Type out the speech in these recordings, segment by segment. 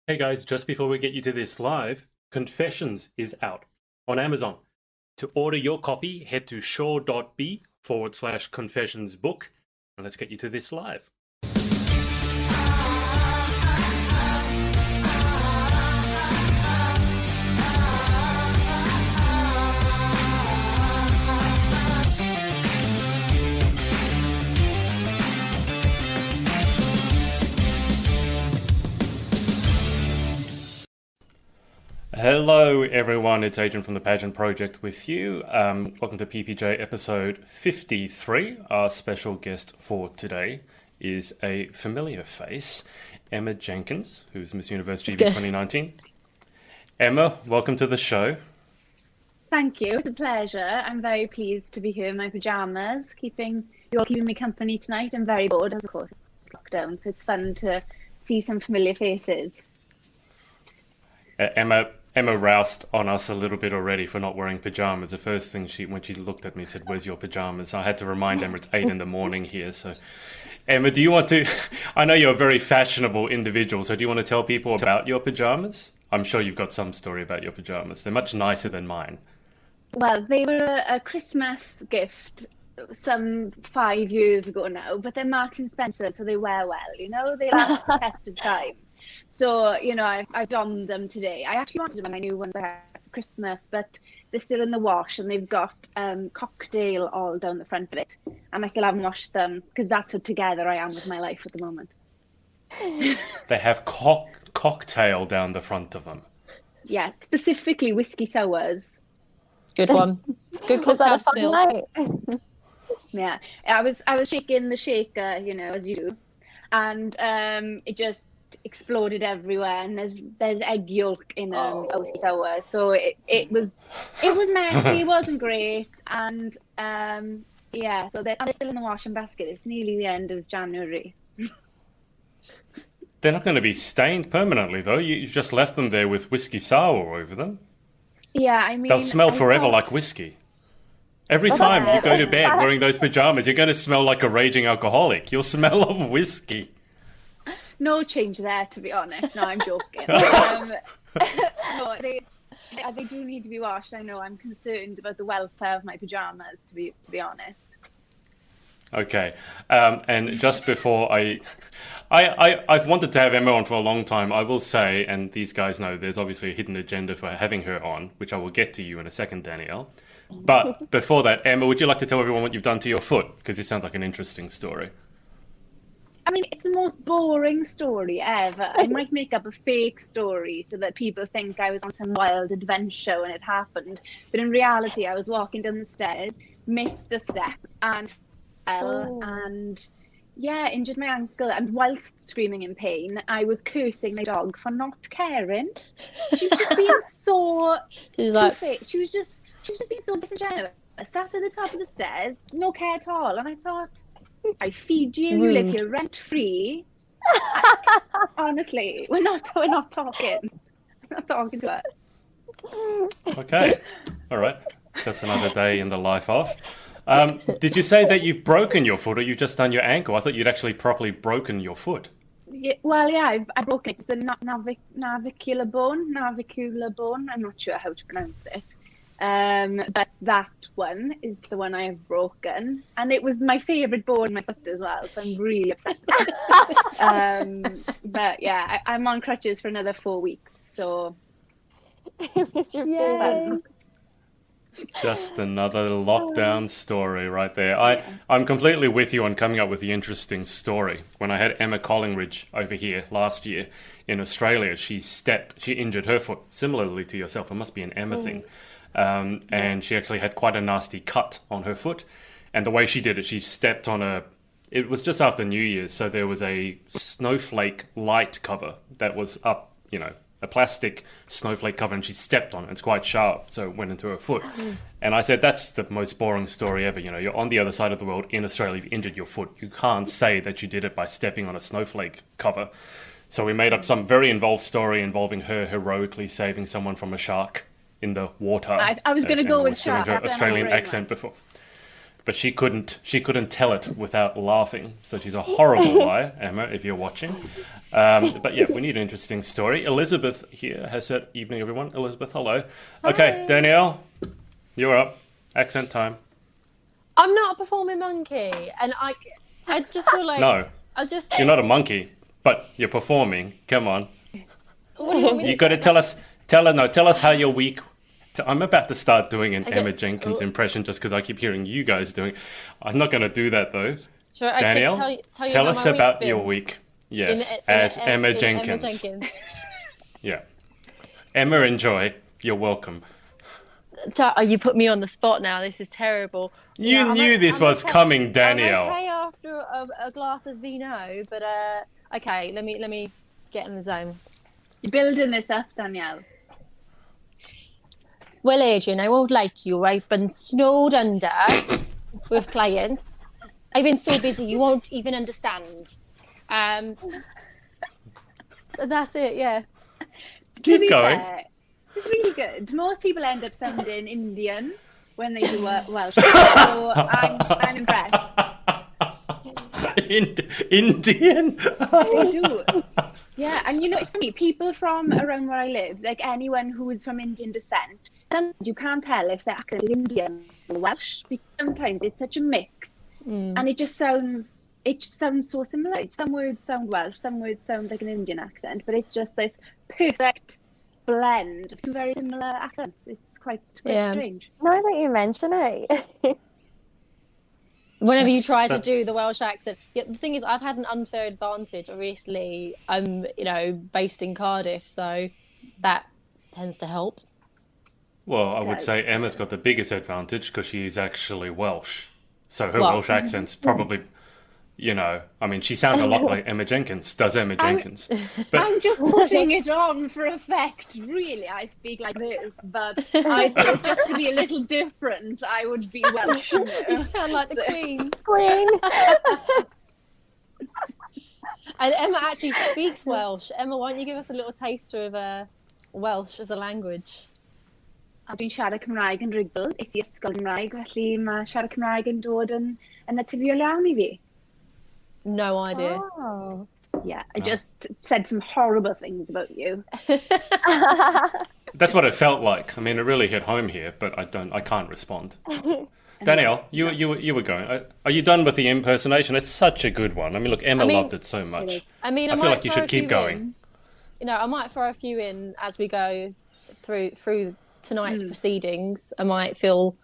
Hey guys, just before we get you to this live, Confessions is out on Amazon. To order your copy, head to shaw.b/confessions book, and let's get you to this live. Hello everyone, it's Adrian from the Pageant Project with you. Welcome to PPJ episode 53. Our special guest for today is a familiar face, Emma Jenkins, who's Miss Universe GB 2019. Emma, welcome to the show. Thank you, it's a pleasure. I'm very pleased to be here in my pyjamas, you're keeping me company tonight. I'm very bored, as of course it's lockdown, so it's fun to see some familiar faces. Emma roused on us a little bit already for not wearing pajamas. The first thing when she looked at me, said, "Where's your pajamas?" I had to remind Emma it's 8 a.m. here. So, Emma, do you want to? I know you're a very fashionable individual, so do you want to tell people about your pajamas? I'm sure you've got some story about your pajamas. They're much nicer than mine. Well, they were a Christmas gift some 5 years ago now, but they're Marks and Spencer, so they wear well. They last the test of time. So, I donned them today. I actually wanted them when I knew ones I had for Christmas, but they're still in the wash and they've got cocktail all down the front of it. And I still haven't washed them because that's how together I am with my life at the moment. They have cocktail down the front of them. Yes, specifically whiskey sours. Good one. Good cocktail still. Yeah, I was shaking the shaker, as you do. And it just exploded everywhere, and there's egg yolk in whiskey sour, so it was messy. It wasn't great, and so they're still in the washing basket. It's nearly the end of January. They're not going to be stained permanently, though. You just left them there with whiskey sour over them. Yeah, I mean, they'll smell forever like whiskey. Every time you go to bed wearing those pajamas, you're going to smell like a raging alcoholic. You'll smell of whiskey. No change there, to be honest. No, I'm joking. No, they do need to be washed. I know I'm concerned about the welfare of my pajamas, to be honest. Okay, and just before I've wanted to have Emma on for a long time. I will say, and these guys know, there's obviously a hidden agenda for having her on, which I will get to you in a second, Danielle. But before that, Emma, would you like to tell everyone what you've done to your foot? Because this sounds like an interesting story. I mean, it's the most boring story ever. I might make up a fake story so that people think I was on some wild adventure when it happened. But in reality, I was walking down the stairs, missed a step and fell and, injured my ankle. And whilst screaming in pain, I was cursing my dog for not caring. She was just being so... She was just being so disingenuous. I sat at the top of the stairs, no care at all. And I thought... I feed you, you live here rent-free. Honestly, we're not talking. I'm not talking to her. Okay. All right. Just another day in the life of. Did you say that you've broken your foot or you've just done your ankle? I thought you'd actually properly broken your foot. Yeah, well, yeah, I've broken it. It's the navicular bone. I'm not sure how to pronounce it. But that one is the one I have broken, and it was my favourite bone in my foot as well, so I'm really upset. But yeah, I'm on crutches for another 4 weeks, so it's your favourite. Just another lockdown story right there. I'm completely with you on coming up with the interesting story. When I had Emma Collingridge over here last year in Australia, she injured her foot similarly to yourself. It must be an Emma thing. And she actually had quite a nasty cut on her foot. And the way she did it, she stepped on it was just after New Year's, so there was a snowflake light cover that was up, a plastic snowflake cover, and she stepped on it. It's quite sharp, so it went into her foot. And I said, that's the most boring story ever. You're on the other side of the world in Australia, you've injured your foot. You can't say that you did it by stepping on a snowflake cover. So we made up some very involved story involving her heroically saving someone from a shark in the water. I was going to go with shark. Her Australian accent before. but she couldn't tell it without laughing. So she's a horrible liar, Emma, if you're watching. But yeah, we need an interesting story. Elizabeth here has said, evening everyone. Elizabeth, hello. Okay, Hi. Danielle, you're up. Accent time. I'm not a performing monkey, and I just feel like No, you're you're not a monkey, but you're performing. Come on. What do you want me You to got to say? tell us how your week. I'm about to start doing an Okay. Emma Jenkins impression just because I keep hearing you guys doing. I'm not going to do that though. Sure, I Danielle, can tell you tell how us my week's about been. your week. Yes, In as in Emma in Jenkins. Emma Jenkins. Yeah, Emma, enjoy. You're welcome. Oh, you put me on the spot now. This is terrible. You Yeah, knew this I'm was okay. coming, Danielle. I'm okay after a glass of vino, but okay. Let me get in the zone. You're building this up, Danielle. Well, Adrian, I won't lie to you. I've been snowed under with clients. I've been so busy, you won't even understand. That's it, yeah. To be Keep going. fair, it's really good. Most people end up sounding Indian when they do Welsh. So I'm impressed. Indian. They do. Yeah, and you know, it's funny, people from around where I live, like anyone who is from Indian descent, sometimes you can't tell if their accent is Indian or Welsh, because sometimes it's such a mix. And it just sounds so similar. Some words sound Welsh, some words sound like an Indian accent, but it's just this perfect blend of two very similar accents. It's quite strange. Now that you mention it. Whenever you try to do the Welsh accent, yeah, the thing is, I've had an unfair advantage. Obviously, I'm based in Cardiff, so that tends to help. Well, I would say Emma's got the biggest advantage because she's actually Welsh. So her Welsh accent's probably, I mean, she sounds a lot like Emma Jenkins, does Emma Jenkins. But I'm just putting it on for effect. Really, I speak like this, but I thought just to be a little different, I would be Welsh. You sound like the Queen. Queen. And Emma actually speaks Welsh. Emma, why don't you give us a little taster of Welsh as a language? A dwi'n siarad Cymraeg yn rhugl. Es I ysgol Cymraeg, felly mae siarad Cymraeg yn dod yn naturiol iawn I fi. No idea. Oh. Yeah, I just said some horrible things about you. that's what it felt like. I mean, it really hit home here, but I can't respond. Danielle, you were going. Are you done with the impersonation? It's such a good one. I mean, look, Emma loved it so much. I mean, I feel like you should keep going. I might throw a few in as we go through tonight's proceedings. I might feel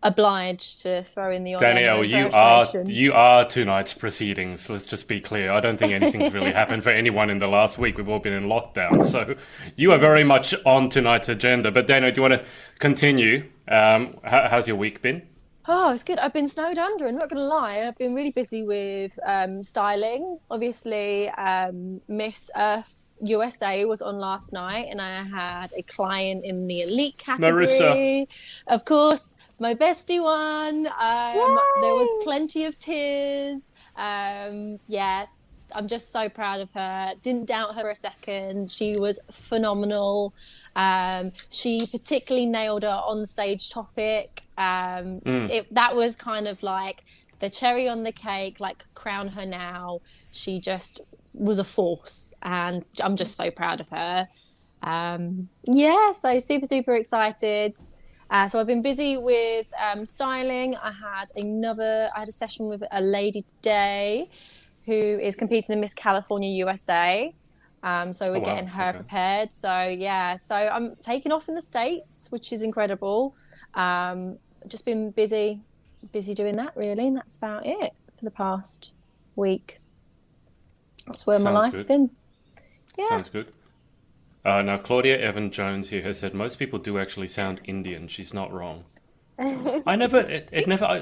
obliged to throw in the Danielle, you are tonight's proceedings. Let's just be clear. I don't think anything's really happened for anyone in the last week. We've all been in lockdown, so you are very much on tonight's agenda. But Danielle, do you want to continue? How's your week been? Oh, it's good. I've been snowed under. I'm not going to lie. I've been really busy with styling. Obviously, Miss Earth USA was on last night, and I had a client in the elite category. Marissa. Of course, my bestie one. There was plenty of tears. Yeah, I'm just so proud of her. Didn't doubt her for a second. She was phenomenal. She particularly nailed her on-stage topic. That was kind of like the cherry on the cake, like crown her now. She just was a force, and I'm just so proud of her. So super duper excited. So I've been busy with styling. I had a session with a lady today who is competing in Miss California USA. So we're getting her prepared. So I'm taking off in the States, which is incredible. Just been busy doing that really, and that's about it for the past week. That's where my life's been. Yeah. Sounds good. Now, Claudia Evan Jones here has said most people do actually sound Indian. She's not wrong. It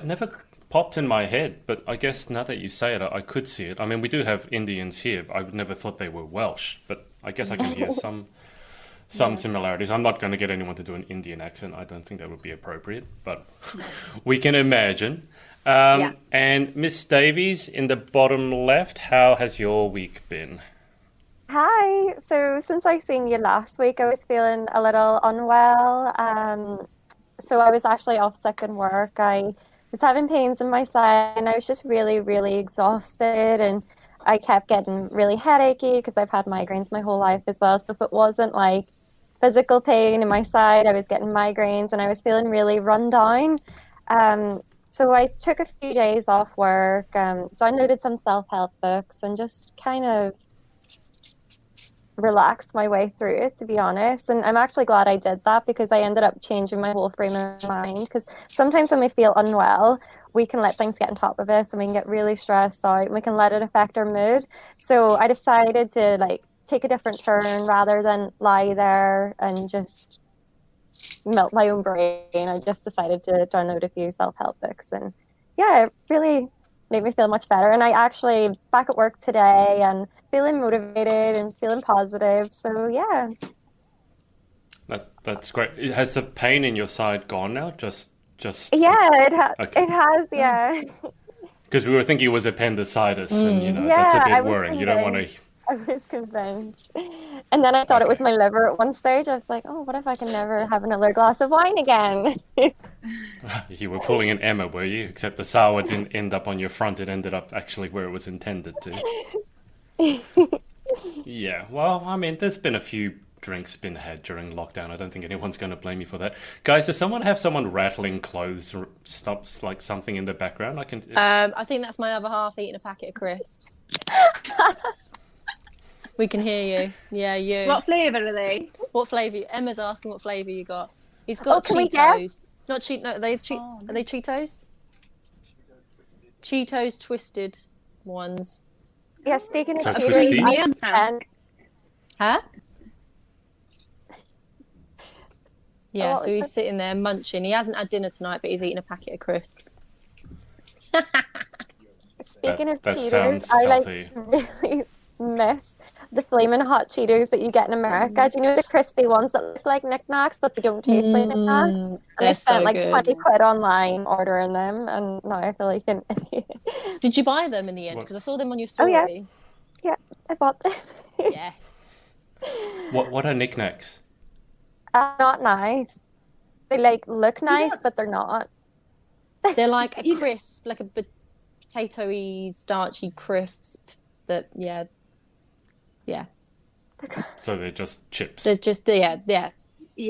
never popped in my head, but I guess now that you say it, I could see it. I mean, we do have Indians here. I would never thought they were Welsh, but I guess I can hear some similarities. I'm not going to get anyone to do an Indian accent. I don't think that would be appropriate, but we can imagine. And Miss Davies in the bottom left, how has your week been? Hi. So since I seen you last week, I was feeling a little unwell. So I was actually off sick in work. I was having pains in my side, and I was just really, really exhausted, and I kept getting really headachy because I've had migraines my whole life as well. So if it wasn't like physical pain in my side, I was getting migraines, and I was feeling really run down. So I took a few days off work, downloaded some self-help books, and just kind of relaxed my way through it, to be honest. And I'm actually glad I did that, because I ended up changing my whole frame of mind. Because sometimes when we feel unwell, we can let things get on top of us, and we can get really stressed out, and we can let it affect our mood. So I decided to like take a different turn rather than lie there and just melt my own brain. I just decided to download a few self-help books, and yeah, it really made me feel much better. And I actually back at work today and feeling motivated and feeling positive. So yeah. That's great. Has the pain in your side gone now? Just yeah, okay. It has, yeah. Because we were thinking it was appendicitis, and Yeah, that's a I bit was worrying. You don't want to. I was convinced. And then I thought it was my liver at one stage. I was like, oh, what if I can never have another glass of wine again? You were pulling an Emma, were you? Except the sour didn't end up on your front. It ended up actually where it was intended to. Yeah, well, I mean, there's been a few drinks been had during lockdown. I don't think anyone's going to blame you for that. Guys, does someone have someone rattling clothes or stops like something in the background? I can. I think that's my other half eating a packet of crisps. We can hear you. Yeah, you. What flavour are they? What flavour? Emma's asking what flavour you got. He's got can we Cheetos. Not Cheetos. No, are they Cheetos? Cheetos twisted ones. Yeah, speaking of So Cheetos, Huh? Yeah, Oh, so he's sitting there munching. He hasn't had dinner tonight, but he's eating a packet of crisps. Speaking of that Cheetos, sounds I healthy. really miss the flaming hot Cheetos that you get in America. Do you know the crispy ones that look like Knick Knacks but they don't taste like Knick Knacks? And I spent so like good. 20 quid online ordering them, and now I feel like an idiot. Did you buy them in the end? Because I saw them on your story. Oh, yeah, I bought them. Yes. What are knickknacks? Not nice. They like look nice, but they're not. They're like a crisp, like a potato-y, starchy crisp that, yeah. So they're just chips. They're just, yeah,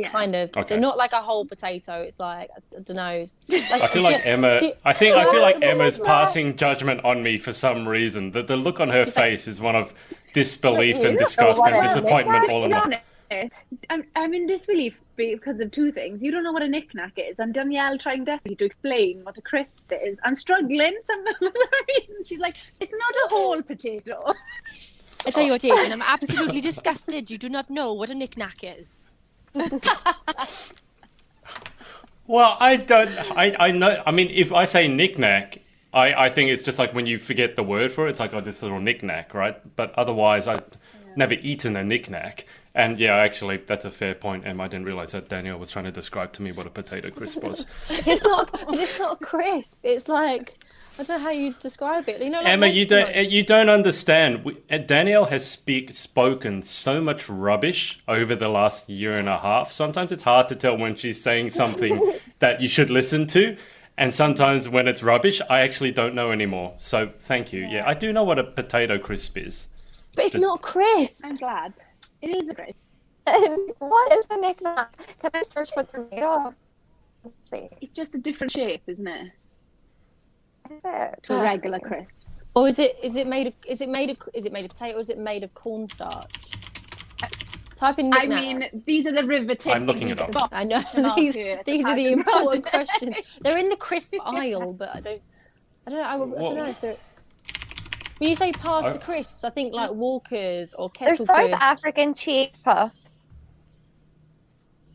kind of. Okay. They're not like a whole potato. It's like, I don't know. Like, I feel like Emma. I feel like Emma's passing judgment on me for some reason. The look on her face is one of disbelief and disgust and disappointment all in one. I'm in disbelief because of two things. You don't know what a knick-knack is, and Danielle trying desperately to explain what a crisp is and struggling for some reason. She's like, it's not a whole potato. I tell you what, Adrian, I'm absolutely disgusted. You do not know what a knick-knack is. Well, I don't. I know. I mean, if I say knick-knack, I think it's just like when you forget the word for it. It's like, oh, this little knick-knack, right? But otherwise, I've never eaten a knick-knack. And yeah, actually, that's a fair point, Emma. I didn't realize that Danielle was trying to describe to me what a potato crisp was. It's not a crisp. It's like, I don't know how you describe it. You know, like Emma, you don't understand. Danielle has spoken so much rubbish over the last year and a half. Sometimes it's hard to tell when she's saying something that you should listen to. And sometimes when it's rubbish, I actually don't know anymore. So thank you. Yeah, I do know what a potato crisp is. But it's not crisp. I'm glad. It is a crisp. What is a knick-knack? Can I search what they're made of? Let's see. It's just a different shape, isn't it? Is it? To a regular crisp. Or is it made of potato, or is it made of cornstarch? Type in knick-knacks. I mean, these are the riveting. I'm looking it up. I know these are the important questions. They're in the crisp aisle, but I don't know if they're. When you say past the crisps, I think like Walkers or Kettle They're crisps. South African cheese puffs.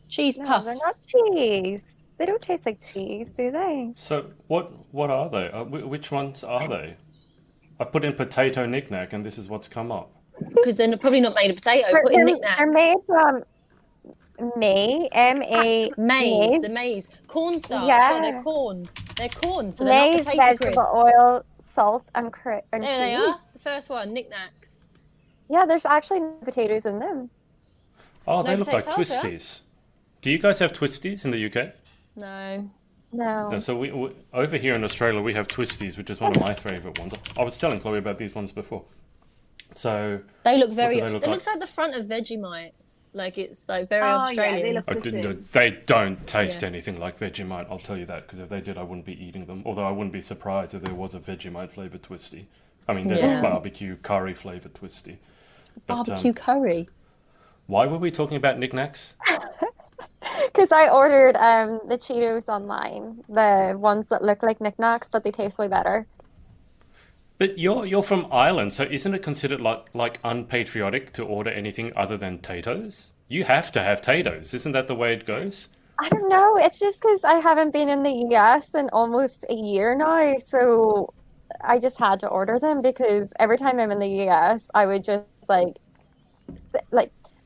Cheese No, puffs. they're not cheese. They don't taste like cheese, do they? So what are they? Which ones are they? I put in potato knick-knack, and this is what's come up. Because they're probably not made of potato. Put in knick-knacks. They're made from maize. The maize. Cornstarch. Yeah. So they're corn. They're corn, so they're Maize, not potato vegetable crisps. oil, salt, and cheese. There they are. The first one, knick-knacks. Yeah, there's actually no potatoes in them. Oh, they No look like potatoes, yeah? twisties. Do you guys have twisties in the UK? No. No, No. so we over here in Australia we have twisties, which is one of my favourite ones. I was telling Chloe about these ones before. So They look what very. do they look It like? looks like the front of Vegemite. Like it's like very Oh yeah, they Australian. look I the didn't know, same. they don't taste Yeah. anything like Vegemite, I'll tell you that, because if they did, I wouldn't be eating them. Although I wouldn't be surprised if there was a Vegemite flavoured twisty. I mean, there's Yeah. a barbecue curry flavoured twisty. But Barbecue curry. why were we talking about knickknacks? Because I ordered the Cheetos online, the ones that look like knickknacks, but they taste way better. But you're from Ireland, so isn't it considered like unpatriotic to order anything other than Tatoes? You have to have Tatoes, isn't that the way it goes? I don't know. It's just because I haven't been in the US in almost a year now, so I just had to order them because every time I'm in the US, I would just like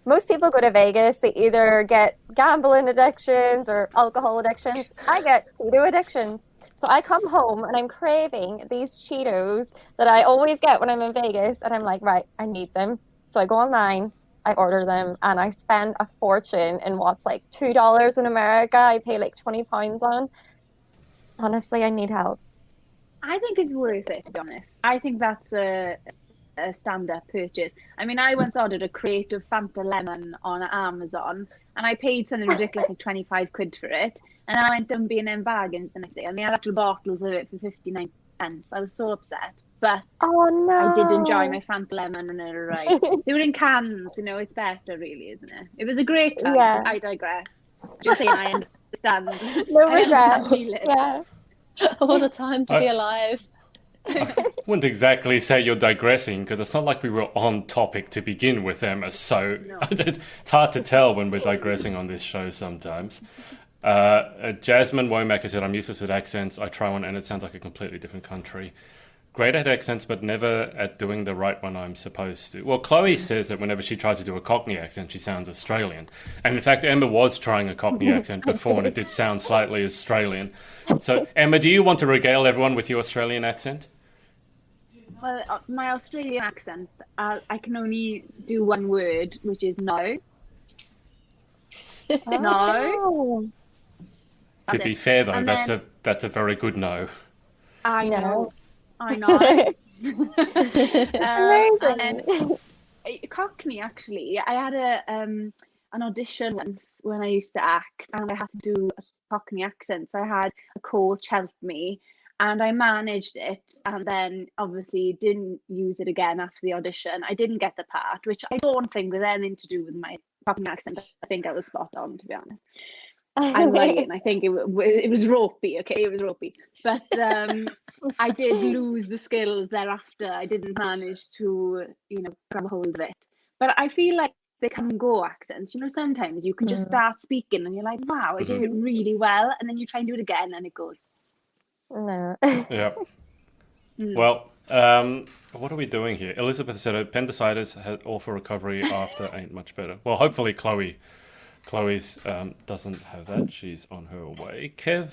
most people go to Vegas, they either get gambling addictions or alcohol addictions. I get Cheeto addictions. So I come home and I'm craving these Cheetos that I always get when I'm in Vegas, and I'm like, right, I need them. So I go online, I order them, and I spend a fortune in what's like $2 in America. I pay like £20 on. Honestly, I need help. I think it's worth it, to be honest. I think that's a stand-up purchase. I mean, I once ordered a crate of Fanta Lemon on Amazon, and I paid something ridiculous, like 25 quid for it. And I went to B&M Bargains the next day, and they had actual bottles of it for 59 pence. I was so upset. But Oh no. I did enjoy my Fanta Lemon when it arrived. They were in cans, you know, it's better, really, isn't it? It was a great time. Yeah. I digress. Just saying, I understand. No I regret. understand feeling. Yeah. What a time to be alive. Wouldn't exactly say you're digressing, because it's not like we were on topic to begin with, Emma, so No. it's hard to tell when we're digressing on this show sometimes. Jasmine Womack said, I'm useless at accents. I try one and it sounds like a completely different country. Great at accents, but never at doing the right one I'm supposed to. Well, Chloe says that whenever she tries to do a Cockney accent, she sounds Australian. And in fact, Emma was trying a Cockney accent before, and it did sound slightly Australian. So, Emma, do you want to regale everyone with your Australian accent? Well, my Australian accent, I can only do one word, which is no. No. Oh. To That's be it. fair, though, And that's a very good no. I No. know. I know. And then Amazing. Cockney, actually, I had an audition once when I used to act, and I had to do a Cockney accent. So I had a coach help me, and I managed it, and then obviously didn't use it again after the audition. I didn't get the part, which I don't think was anything to do with my Cockney accent. I think I was spot on, to be honest. I'm lying. I think it was ropey. Okay, it was ropey, but I did lose the skills thereafter. I didn't manage to, grab a hold of it. But I feel like they come and go accents. You know, sometimes you can just start speaking and you're like, wow, I did it really well, and then you try and do it again and it goes. No. Yeah. Well, what are we doing here? Elizabeth said appendicitis had awful recovery after ain't much better. Well, hopefully Chloe's doesn't have that. She's on her way. Kev,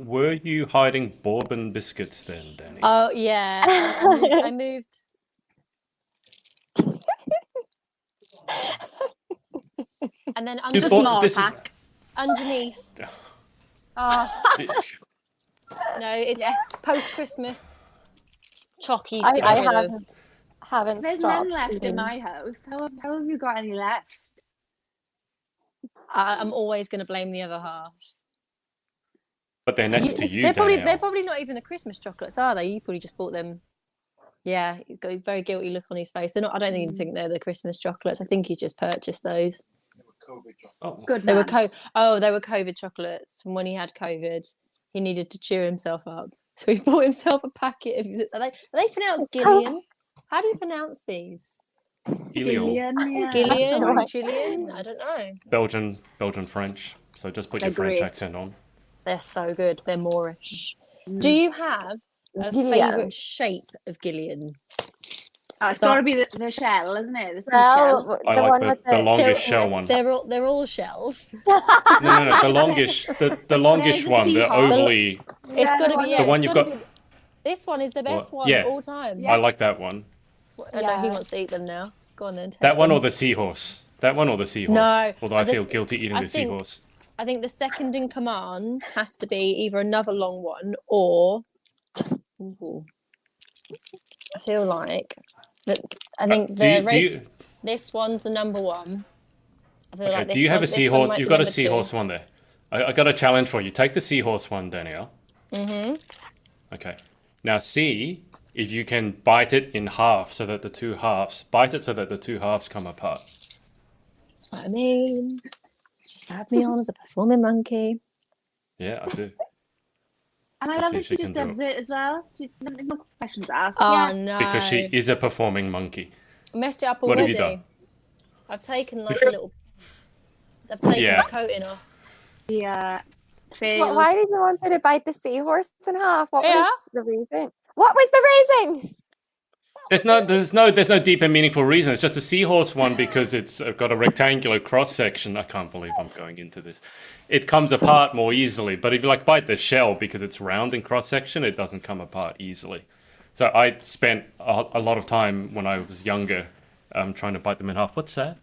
were you hiding bourbon biscuits then, Danny? Oh yeah, I moved. And then Just a bought- small this is- pack. underneath, Oh, no, it's post Christmas chockies I to get rid of. haven't there's stopped none left eating. in my house. How have you got any left? I'm always going to blame the other half. But they're next to you, They're Danielle. probably not even the Christmas chocolates, are they? You probably just bought them. Yeah, he's got a very guilty look on his face. They're not. I don't even think they're the Christmas chocolates. I think he just purchased those. Oh, Good They man. were they were COVID chocolates from when he had COVID. He needed to cheer himself up, so he bought himself a packet of. Are they pronounced Gillian? How do you pronounce these? Gillian. Yeah. Gillian, Right. Gillian? I don't know. Belgian French. So just put your They're French great. accent on. They're so good. They're Moorish. Do you have a Gillian. favourite shape of Gillian? It's got to be the shell, isn't it? The Well, seashell. I the one like with the longest They're- shell one. They're all shells. No, the longish, the longish the one, the seahorse. ovally. It's got to be The one it's you've gotta got- be- This one is the best What? one Yeah. of all time. Yeah. I like that one. I know he Yeah. wants to eat them now. Go on then. Take That one them. or the seahorse? That one or the seahorse? No, Although I this- feel guilty eating I the think- seahorse. I think the second in command has to be either another long one or. Ooh, I feel like that. I think the race. This one's the number one. I feel like this do you have a seahorse? You've got a seahorse one there. I got a challenge for you. Take the seahorse one, Danielle. Okay. Now see if you can bite it in half so that the two halves come apart. That's what I mean. Just have me on as a performing monkey. Yeah, I do. And I love that she just does it as well. No questions asked. Oh no! Because she is a performing monkey. I messed it up What already. have you done? I've taken like a little. I've taken the coating off. Yeah. Why did you want her to bite the seahorse in half? What was the reason? What was the reason? There's no deep and meaningful reason. It's just a seahorse one because it's got a rectangular cross section. I can't believe I'm going into this. It comes apart more easily, but if you bite the shell because it's round in cross section, it doesn't come apart easily. So I spent a lot of time when I was younger trying to bite them in half. What's that?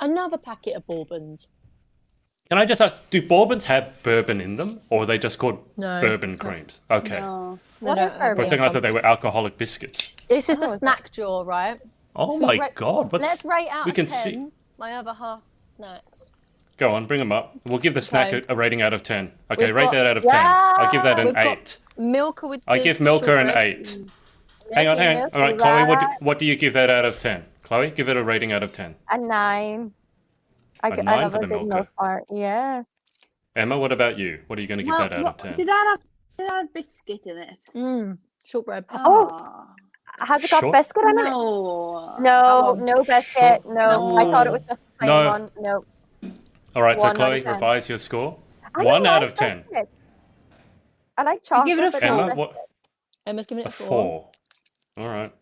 Another packet of bourbons. Can I just ask, do bourbons have bourbon in them, or are they just called bourbon creams? Okay. No. What is bourbon? For a second I thought they were alcoholic biscuits. This is the snack drawer, right? Oh my God. Let's rate out we of can 10 see. my other half snacks. Go on, bring them up. We'll give the snack Okay. a rating out of 10. Okay, We've rate got- that out of 10. I'll give that an We've got 8. Milka with I the give Milka an shortbread. 8. Hang on. All right, Chloe, what do you give that out of 10? Chloe, give it a rating out of 10. A 9. I 9 love for a the good Milka. milk bar. Yeah. Emma, what about you? What are you going to give that out of 10? Did that have biscuit in it? Shortbread. Oh. Has it got Short- biscuit in it? No. No, one. no biscuit. No. I thought it was just a plain No. one. No. All right, so 1 out Chloe, of 10. revise your score. I 1 don't out like of 10. biscuit. I like chocolate. give it a but 4. no Emma, biscuit. what? Emma's giving it A a 4. 4. All right.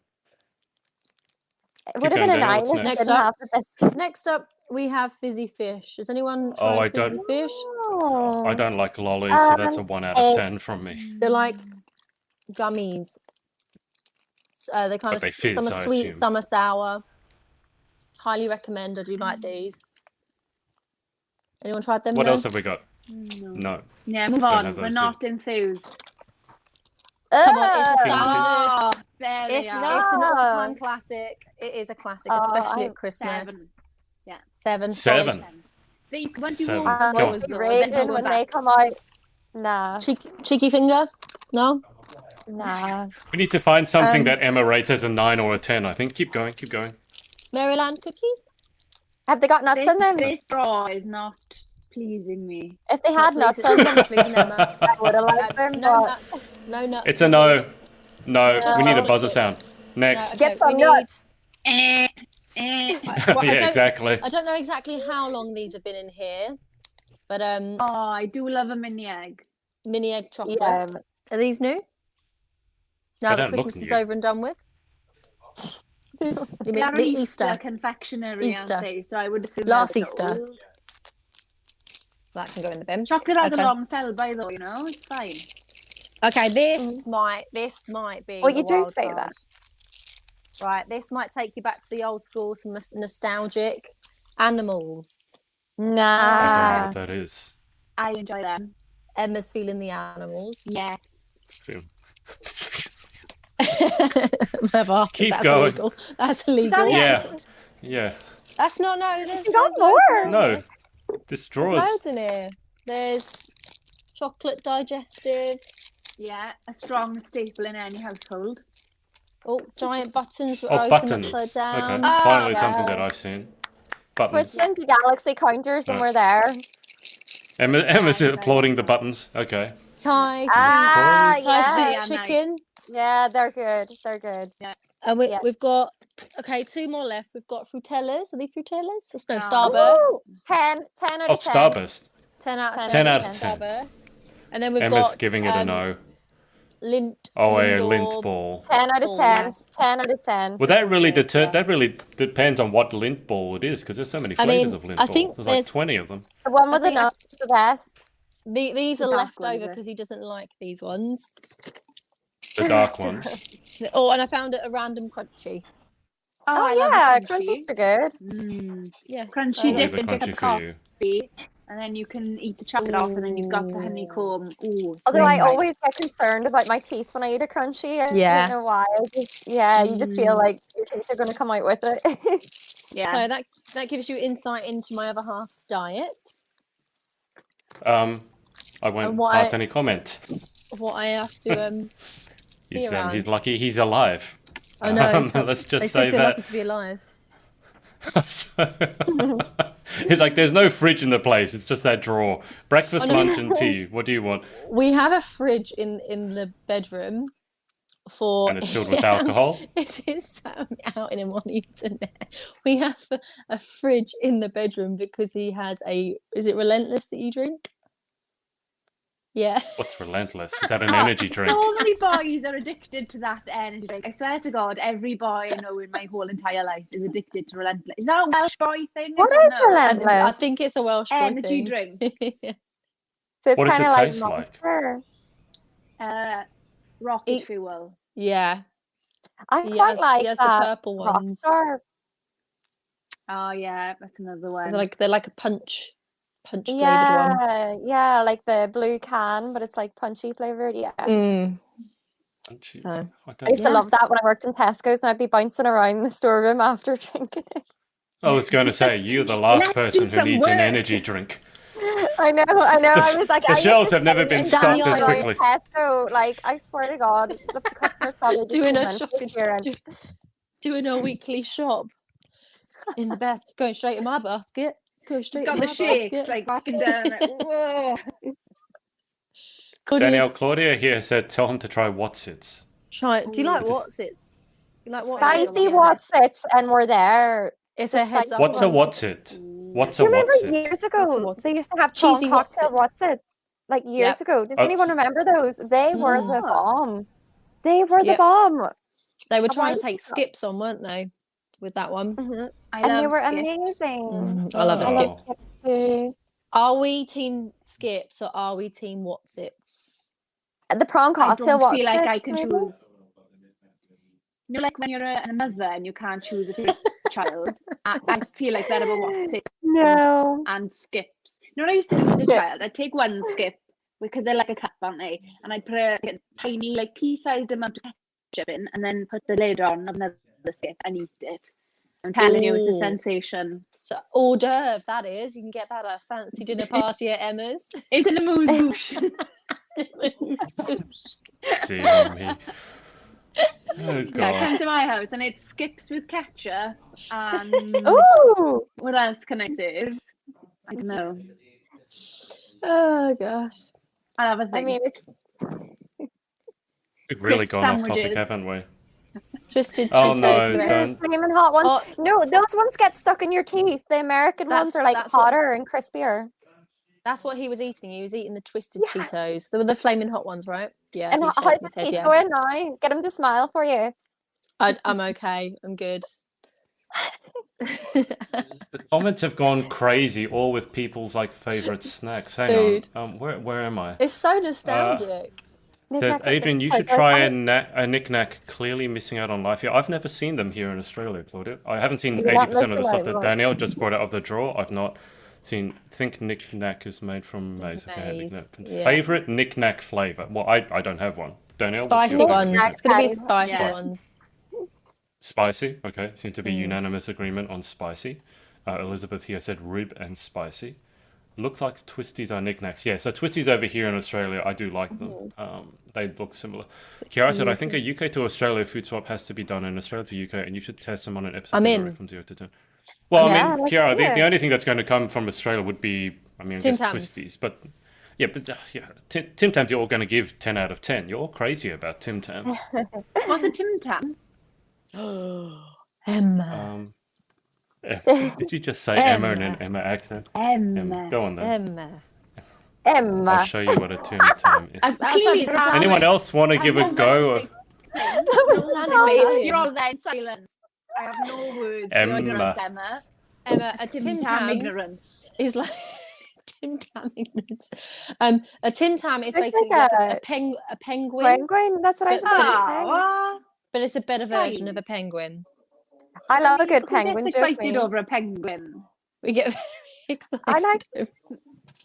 It would have been a going, Danielle. 9 What's if it next? didn't have the biscuit. Next up, we have fizzy fish. Has anyone Oh, tried I fizzy don't- fish? Oh. I don't like lollies, so that's a 1 out of 10 from me. They're like gummies. They're kind But of they fizz, some are I sweet, assume. some are sour. Highly recommend. I do like these. Anyone tried them? What No? else have we got? No. Yeah, move Don't on. have We're those not enthused. Come on, it's a Ugh. standard. Oh, there It's they an are. all-time classic. It is a classic, Oh, especially I'm at Christmas. 7. 7. 7. Once you 7. move I Go on. those, would though, rage there's no when going they back. come out. Nah. Cheeky finger? No? Nah. We need to find something Um, that Emma rates as a 9 or a 10, I think. Keep going. Maryland cookies? Have they got nuts in them? This straw is not pleasing me. If they had nuts Please, in them, please, Emma. I would have liked them. No But nuts. No nuts. It's a no. No, Just we need a orange buzzer it. sound. Next. No, Get okay, some we need- nuts. Eh. Well, Yeah, exactly. I don't know exactly how long these have been in here, but Oh, I do love a mini egg. mini egg chocolate. Yeah. Are these new? They Now that don't look Christmas is new. over and done with? You mean They're the an Easter? confectionery, Easter. aren't they? So I would assume Last they're Easter. old. That can go in the bin. Chocolate has Okay. a long sell-by, though. It's fine. Okay, this might be. Well, a you do wild say card. that. Right, this might take you back to the old school, some nostalgic animals. I don't know Nah. what that is. I enjoy them. Emma's feeling the animals. Yes. My bastard, Keep that's going. illegal. That's illegal. Yeah. That's not there's You got there's loads more. in No. here. This There's drawers. loads in here. There's chocolate digestives. Yeah, a strong staple in any household. Oh, giant buttons that Oh, are open buttons. upside Okay. down. Finally yeah. something that I've seen. Buttons. Twist into galaxy counters and we're there. Emma's applauding the buttons. Okay. Thai Ah, sweet, Thai yeah. sweet chicken. Yeah, they're good. They're good. And Yeah. we've got, okay, 2 more left. We've got frutellas. Are they frutellas? No, Oh. Starburst. Ooh, 10 out Oh, of 10. Starburst. 10 out of 10. 10 out of 10. Starburst. And then we've Emma's got giving it a no. Lint. Oh, a Lindor lint ball. 10 out of 10. balls. 10 out of 10. Well, that really depends on what lint ball it is, because there's so many I flavors mean, of lint I ball. think There's like there's- 20 of them. The one with the think I- nuts is the best. These The are dark left ones, over eh? because he doesn't like these ones. The dark ones. Oh, and I found a random crunchy. Oh, I yeah, love a crunchies crunchy. are good. Mm. Yeah. Crunchy so- dip Leave a into crunchy the for you. coffee. and then you can eat the chocolate off, and then you've got the honeycomb. Ooh, Although I right. always get concerned about my teeth when I eat a crunchy. I Yeah. don't know why. You just feel like your teeth are going to come out with it. Yeah. So that gives you insight into my other half's diet. I won't pass any comment. What I have to He's lucky he's alive. I know. Let's just they say said you're that. lucky to be alive. It's like there's no fridge in the place. It's just that drawer. Breakfast, lunch, and tea. What do you want? We have a fridge in the bedroom for. And it's filled with alcohol. It is out in one internet. We have a fridge in the bedroom because he has a. Is it Relentless that you drink? Yeah. What's Relentless? Is that an energy drink? So many boys are addicted to that energy drink. I swear to God, every boy I know in my whole entire life is addicted to Relentless. Is that a Welsh boy thing? What is Relentless? I think it's a Welsh boy energy thing. drink. So it's What does kind it of like taste like? Monster. Rocket fuel. Yeah. I quite like he has that the purple ones. Rockstar. Oh yeah, that's another one. They're like a punch flavored one. Yeah, like the blue can, but it's like punchy flavored. Yeah. So I used to love that when I worked in Tesco's, and I'd be bouncing around the storeroom after drinking it. I was going to say, you're the last person who needs an energy drink. I know. I was like, the shelves have never been stocked as quickly. Tesco, like, I swear to God, the customers probably doing a weekly shop in the basket, going straight in my basket. She's got the shakes like walking down. Whoa. Danielle, Claudia here said, tell him to try Wotsits. Do you like Wotsits? You like Wotsits? Spicy Wotsits, and we're there. It's a heads up. What's a Wotsit? What's a Do you Wotsit? remember years ago they used to have cheesy cocktail Wotsits? Like years ago. Does anyone remember those? They were the bomb. They were the bomb. They were trying to take skips on, weren't they? With that one. And they were amazing. I love a skips. Too. Are we team skips or are we team Wotsits? The prawn cocktail. I feel like I can choose. You know, like when you're a mother and you can't choose a favorite child. I feel like that about Wotsits. No. And skips. You know what I used to do as a child? I'd take one skip because they're like a cup, aren't they? And I'd put a tiny, like pea-sized amount of ketchup in, and then put the lid on another skip and eat it. I'm telling you, it's a sensation. So hors d'oeuvre, that is. You can get that at a fancy dinner party at Emma's. It's an amuse-bouche. Dear me. Oh, God. Yeah, come to my house and it skips with ketchup and what else can I serve? I don't know. Oh gosh. I'll have a thing. I mean, we've really gone off topic, haven't we? Twisted Oh no, don't. Flaming hot ones. No, those ones get stuck in your teeth. The American ones are like hotter and crispier. That's what he was eating. He was eating the twisted Cheetos. They were the flaming hot ones, right? Yeah. And how's his teeth going now? Get him to smile for you. I'm okay. I'm good. The comments have gone crazy, all with people's like favorite snacks. Hang on. Where am I? It's so nostalgic. Adrian, you should try a knick-knack. Clearly missing out on life here. I've never seen them here in Australia, Claudia. I haven't seen 80% of the stuff that Danielle just brought out of the drawer. I've not seen. Think knick-knack is made from maize. Favorite knick-knack flavor? Well, I don't have one. Danielle, spicy ones. It's going to be spicy ones. Spicy. Okay, seems to be unanimous agreement on spicy. Elizabeth here said rib and spicy. Looks like twisties are knickknacks. Yeah, so twisties over here in Australia, I do like them. They look similar. Kiara said, I think a UK to Australia food swap has to be done in Australia to UK, and you should test them on an episode from 0 to 10. Well, I mean, Kiara, the only thing that's going to come from Australia would be, I mean, just twisties. But Tim Tams, you're all going to give 10 out of 10. You're all crazy about Tim Tams. What's a Tim Tam? Emma. Did you just say Emma in an Emma accent? Emma. Go on then. Emma. I'll show you what a Tim Tam is. Anyone else want to give a go? You're all there in silence. I have no words. Emma. Emma, a Tim Tam ignorance is like Tim Tam ignorance. A Tim Tam is basically like a penguin. Penguin. That's what I said. But it's a better version of a penguin. I love a good penguin. Excited over a penguin. We get very excited. I like.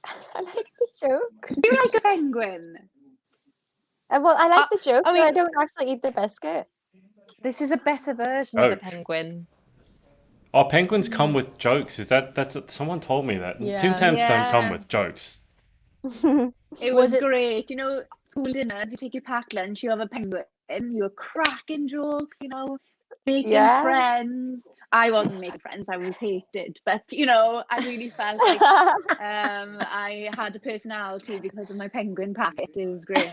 I like the joke. Do you like a penguin? Well, I like the joke, I but I mean- don't actually eat the biscuit. This is a better version of a penguin. Oh, penguins come with jokes. That's someone told me that. Yeah. Tim Tams don't come Yeah. with jokes. It Was was it- great. You know, school dinners, you take your packed lunch, you have a penguin, you're cracking jokes, you know, making Yeah. friends. I wasn't making friends, I was hated. But, you know, I really felt like I had a personality because of my penguin packet. It was great.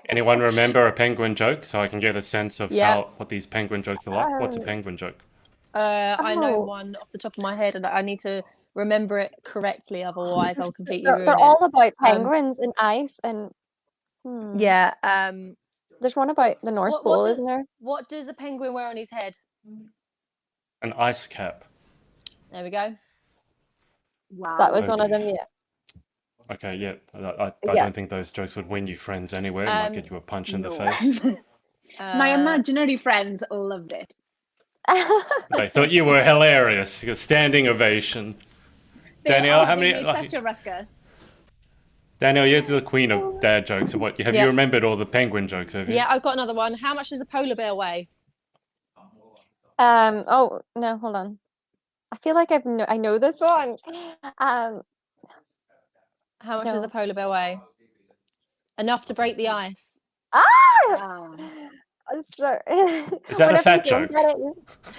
Anyone remember a penguin joke so I can get a sense of Yeah. what these penguin jokes are like? What's a penguin joke? I know Oh. one off the top of my head, and I need to remember it correctly, otherwise I'll completely ruin They're it. all about penguins and ice and. Yeah. There's one about the North What Pole, does- isn't there? What does a penguin wear on his head? An ice cap. There we go. Wow. That was Oh, one of dear. them, yeah. Okay, yeah. I Yeah. don't think those jokes would win you friends anywhere. It might get you a punch in the No. face. My imaginary friends all loved it. They thought you were hilarious. A standing ovation. Danielle, how They many? made such a ruckus. Danielle, you're the queen of dad jokes. Have Yeah. you remembered all the penguin jokes? Have you? Yeah, I've got another one. How much does a polar bear weigh? Oh no, hold on. I feel like I know this one. How much does No. a polar bear weigh? Enough to break the ice. Wow. So, Is that a whenever fat you don't joke?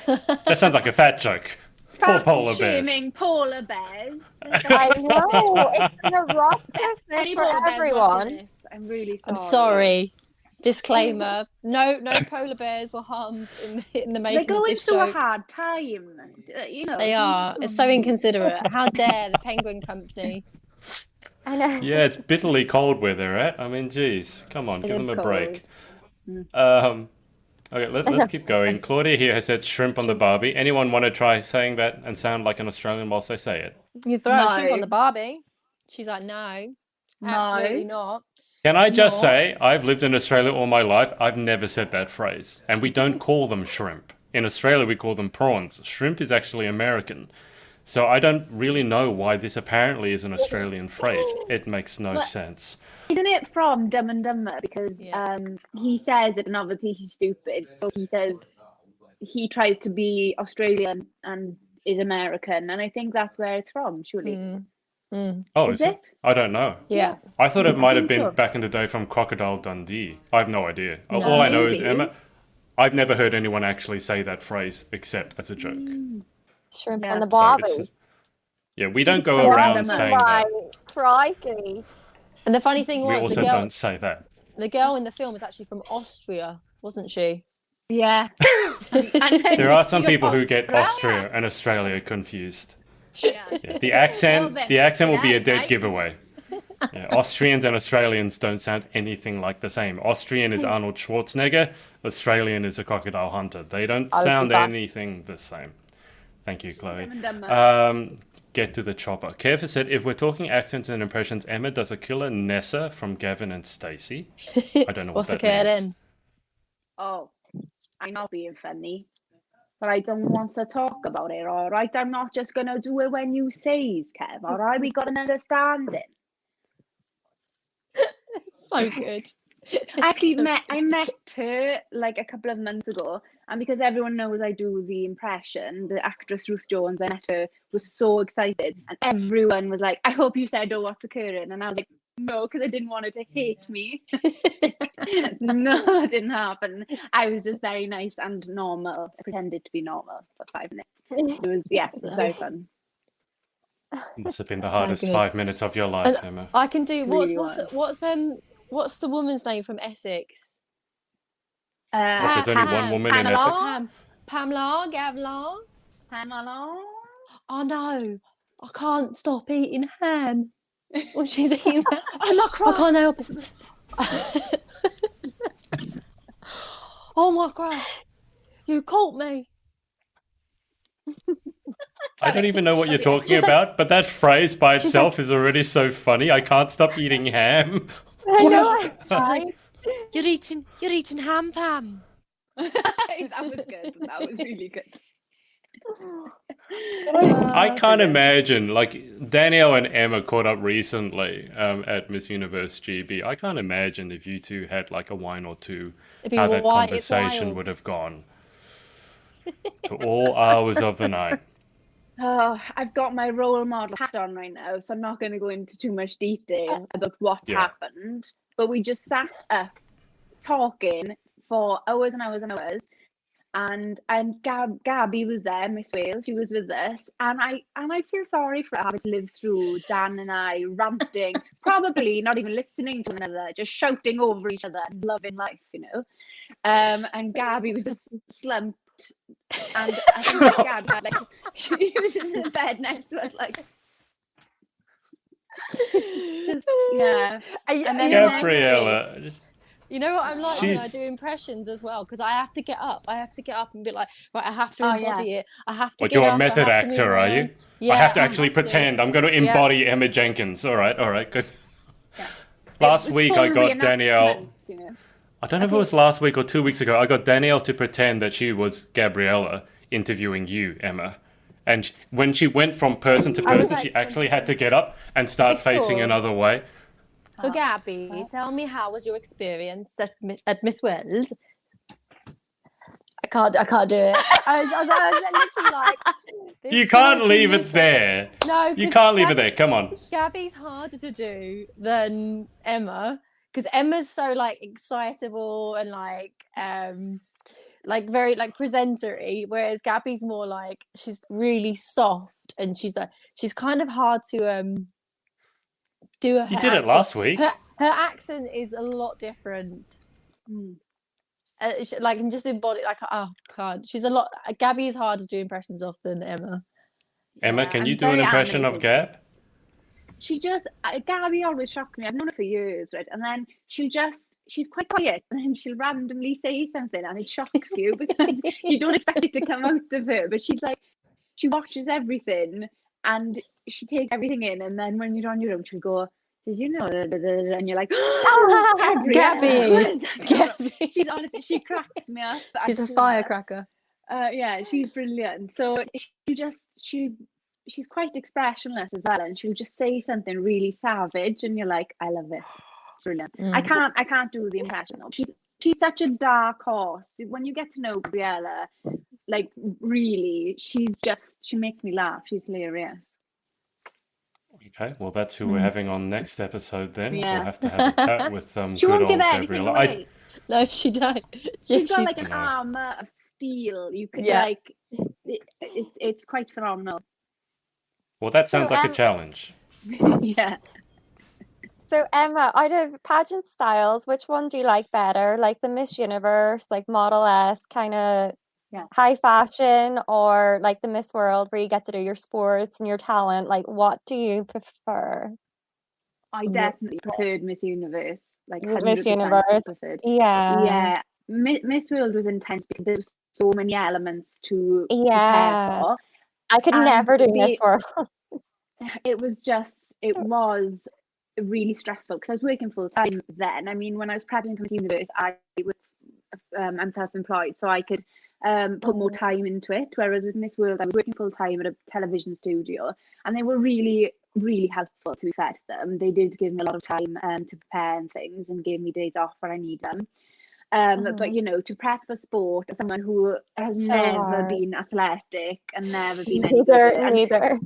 get it, That sounds like a fat joke. Poor Fat polar bears. shaming polar bears. I know it's been a rough Christmas Any for polar bears watching everyone. this, I'm really sorry. I'm sorry. Disclaimer: no polar bears were harmed in the They're making of going this through a joke. hard time. You know. They are. It's so inconsiderate. How dare the Penguin Company? I know. Yeah, it's bitterly cold where they're at. I mean, geez, come on, It give is them a cold. break. Okay, let's keep going. Claudia here has said shrimp on the Barbie. Anyone want to try saying that and sound like an Australian whilst they say it? You throw a shrimp No. on the Barbie. She's like, no, absolutely not. Can I just No. say, I've lived in Australia all my life. I've never said that phrase. And we don't call them shrimp. In Australia, we call them prawns. Shrimp is actually American. So I don't really know why this apparently is an Australian phrase. It makes no sense. Isn't it from Dumb and Dumber? Because Yeah. he says it, and obviously he's stupid. So he says he tries to be Australian and is American, and I think that's where it's from. Surely, Oh, is is it? I don't know. Yeah. I thought it might have think been so. back in the day from Crocodile Dundee. I have no idea. No. All I know is, Maybe. Emma, I've never heard anyone actually say that phrase except as a joke. Shrimp Yeah. on the So Barbie. it's yeah, we don't It's go from around Dundee. saying that. Crikey. And the funny thing We was, also don't say that. the girl in the film was actually from Austria, wasn't she? Yeah. And then There are some he goes, people who get Australia. Austria and Australia confused. Yeah. Yeah, the accent will be a dead Right. giveaway. Yeah, Austrians and Australians don't sound anything like the same. Austrian is Arnold Schwarzenegger. Australian is a crocodile hunter. They don't I'll sound be back. anything the same. Thank you, Chloe. Dumb and Dumber. Get to the chopper. Kev has said, if we're talking accents and impressions, Emma does a killer Nessa from Gavin and Stacey. I don't know What's what the that kid means. in? Oh, I'm not being funny, but I don't want to talk about it. All right, I'm not just gonna do it when you say, Kev. All right, we got an understanding. So good. Actually, So I met her like a couple of months ago, and because everyone knows I do the impression, the actress Ruth Jones, I met her, was so excited, and everyone was like, "I hope you said, oh, what's occurring?" And I was like, "No," because I didn't want her to hate me. No, it didn't happen. I was just very nice and normal. I pretended to be normal for 5 minutes. It was it was very fun. Must have been the So hardest good. 5 minutes of your life, Emma. I can do Really what's the woman's name from Essex? What, there's only one woman in Pamela? Essex? Pamela Gavlar. Pamela? Oh no, I can't stop eating ham. When she's eating that, I'm not I crying. can't help it. Oh my Christ, you caught me. I don't even know what you're talking She's like- about, but that phrase by She's itself like- is already so funny. I can't stop eating ham. I know. She's like, You're eating ham, Pam. That was good. That was really good. I can't imagine, like, Danielle and Emma caught up recently at Miss Universe GB. I can't imagine if you two had like a wine or two, how that conversation would have gone to all hours of the night. Oh, I've got my role model hat on right now, so I'm not going to go into too much detail about what happened. But we just sat up talking for hours and hours and hours. And Gabby was there, Miss Wales, she was with us, and I feel sorry for her having to live through Dan and I ranting, probably not even listening to one another, just shouting over each other and loving life, you know. And Gabby was just slumped, and I think Gabby had like she was just in the bed next to us, like just And then Gabriella. You know what I'm like when I do impressions as well, because I have to get up. And be like, right, I have to embody it. I have to. What, you're a method actor, are you? Yeah, I have to actually pretend. I'm going to embody Emma Jenkins. All right, good. Yeah. Last week I got Danielle. You know? I don't know if it was last week or 2 weeks ago. I got Danielle to pretend that she was Gabriella interviewing you, Emma. And when she went from person to person, she actually had to get up and start facing another way. So, Gabby, tell me, how was your experience at Miss Wells? I can't do it. I was literally like... You can't leave it there. No, you can't leave it there. Come on. Gabby's harder to do than Emma, because Emma's so like excitable and like very like presenter-y, whereas Gabby's more like she's really soft and she's kind of hard to do her. You did it last week. Her accent is a lot different. Like, and just embody, like, oh god, she's a lot. Gabby is harder to do impressions of than Emma. Emma, can you do an impression of Gab? Gabby always shocks me. I've known her for years, right? And then she's quite quiet, and then she'll randomly say something, and it shocks you because you don't expect it to come out of her. But she's like, she watches everything and she takes everything in, and then when you're on your own, she'll go, "Did you know?" And you're like, "Oh, Gabby!" She's honestly, she cracks me up. She's a firecracker. Yeah, she's brilliant. So she's quite expressionless as well, and she'll just say something really savage, and you're like, "I love it." Brilliant. I can't do the impression though. She's such a dark horse. When you get to know Gabriella, like really, she makes me laugh. She's hilarious. Okay, well that's who we're having on next episode then. Yeah. We'll have to have a chat with she good won't old give anything Gabriella. away. No, she don't. She's got like an armor of steel. You could like it's quite phenomenal. Well, that sounds like a challenge. Yeah. So Emma, out of pageant styles, which one do you like better? Like the Miss Universe, like model-esque kind of high fashion, or like the Miss World where you get to do your sports and your talent? Like, what do you prefer? I definitely preferred Miss Universe. Like Miss Universe. Preferred. Yeah. Miss World was intense because there was so many elements to prepare for. I could never do Miss World. It was really stressful because I was working full time then. I mean, when I was prepping for Miss Universe, I'm self-employed, so I could put more time into it. Whereas with Miss World, I was working full time at a television studio, and they were really, really helpful. To be fair to them, they did give me a lot of time to prepare and things, and gave me days off when I need them. But you know, to prep for sport, as someone who has never been athletic and never been neither.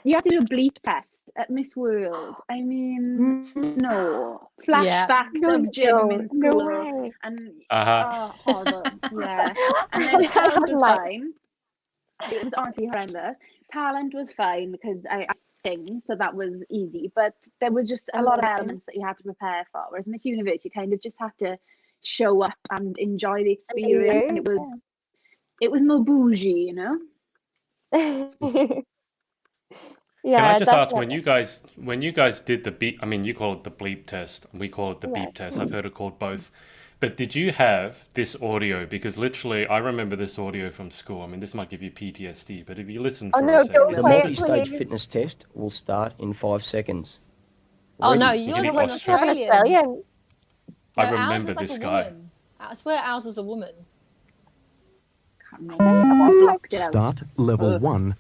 You have to do a bleep test at Miss World. I mean, no. Flashbacks of gym in school. And horrible. Yeah. And then talent was fine. It was honestly horrendous. Talent was fine because I things, so that was easy. But there was just a lot of elements that you had to prepare for. Whereas Miss Universe, you kind of just had to show up and enjoy the experience. And it was more bougie, you know? Yeah, can I just ask, when you guys did the beep, I mean, you call it the bleep test, and we call it the beep test. I've heard it called both. But did you have this audio? Because literally, I remember this audio from school. I mean, this might give you PTSD, but if you listen for a second. The multi-stage fitness test will start in 5 seconds. Oh, no, yours was Australian. I remember this guy. I swear ours was a woman. can't remember. I blocked it out. Start level 1.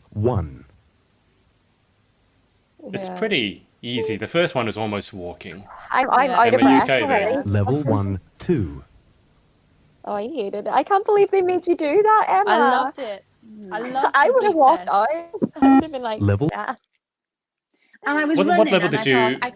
It's Yeah. pretty easy. The first one is almost walking. I'm Yeah. out of Emma, you breath okay there? already. Level 2. Oh, I hated it. I can't believe they made you do that, Emma. I loved it. I loved I the would have beep walked test. out. I would have been like, Level- yeah. And I was What running, level and did I you? thought,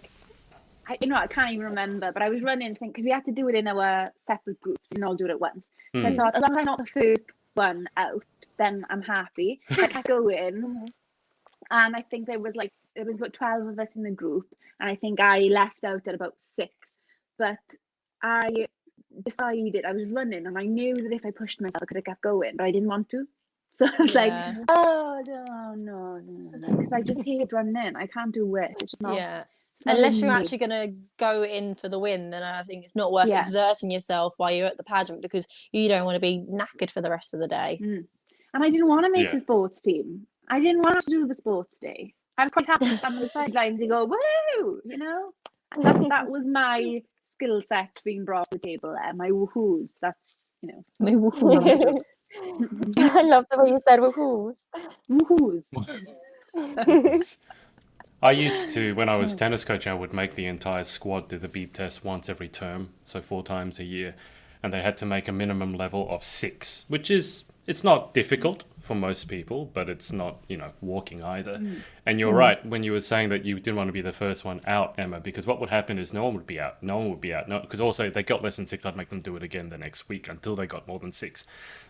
I can't even remember, but I was running because we had to do it in our separate groups. We didn't all do it at once. So I thought, as long as I'm not the first one out, then I'm happy. I kept going, and I think there was about 12 of us in the group, and I think I left out at about 6. But I decided I was running, and I knew that if I pushed myself, I could have kept going, but I didn't want to. So I was like, Yeah. oh no, because I just hate running. I can't do it. It's just not. Yeah. It's not Unless in you're me. actually going to go in for the win, then I think it's not worth Yeah. exerting yourself while you're at the pageant because you don't want to be knackered for the rest of the day. And I didn't want to make Yeah. the sports team. I didn't want to do the sports day. I was quite happy to stand on the sidelines and go, woo, And that was my skill set being brought to the table there. My woohoos. That's, Woohoo. I love the way you said woohoos. woohoos. I used to, when I was tennis coaching, I would make the entire squad do the beep test once every term, so 4 times a year, and they had to make a minimum level of 6, which is, it's not difficult for most people, but it's not, walking either. And you're right when you were saying that you didn't want to be the first one out, Emma, because what would happen is no one would be out, because also if they got less than 6, I'd make them do it again the next week until they got more than 6.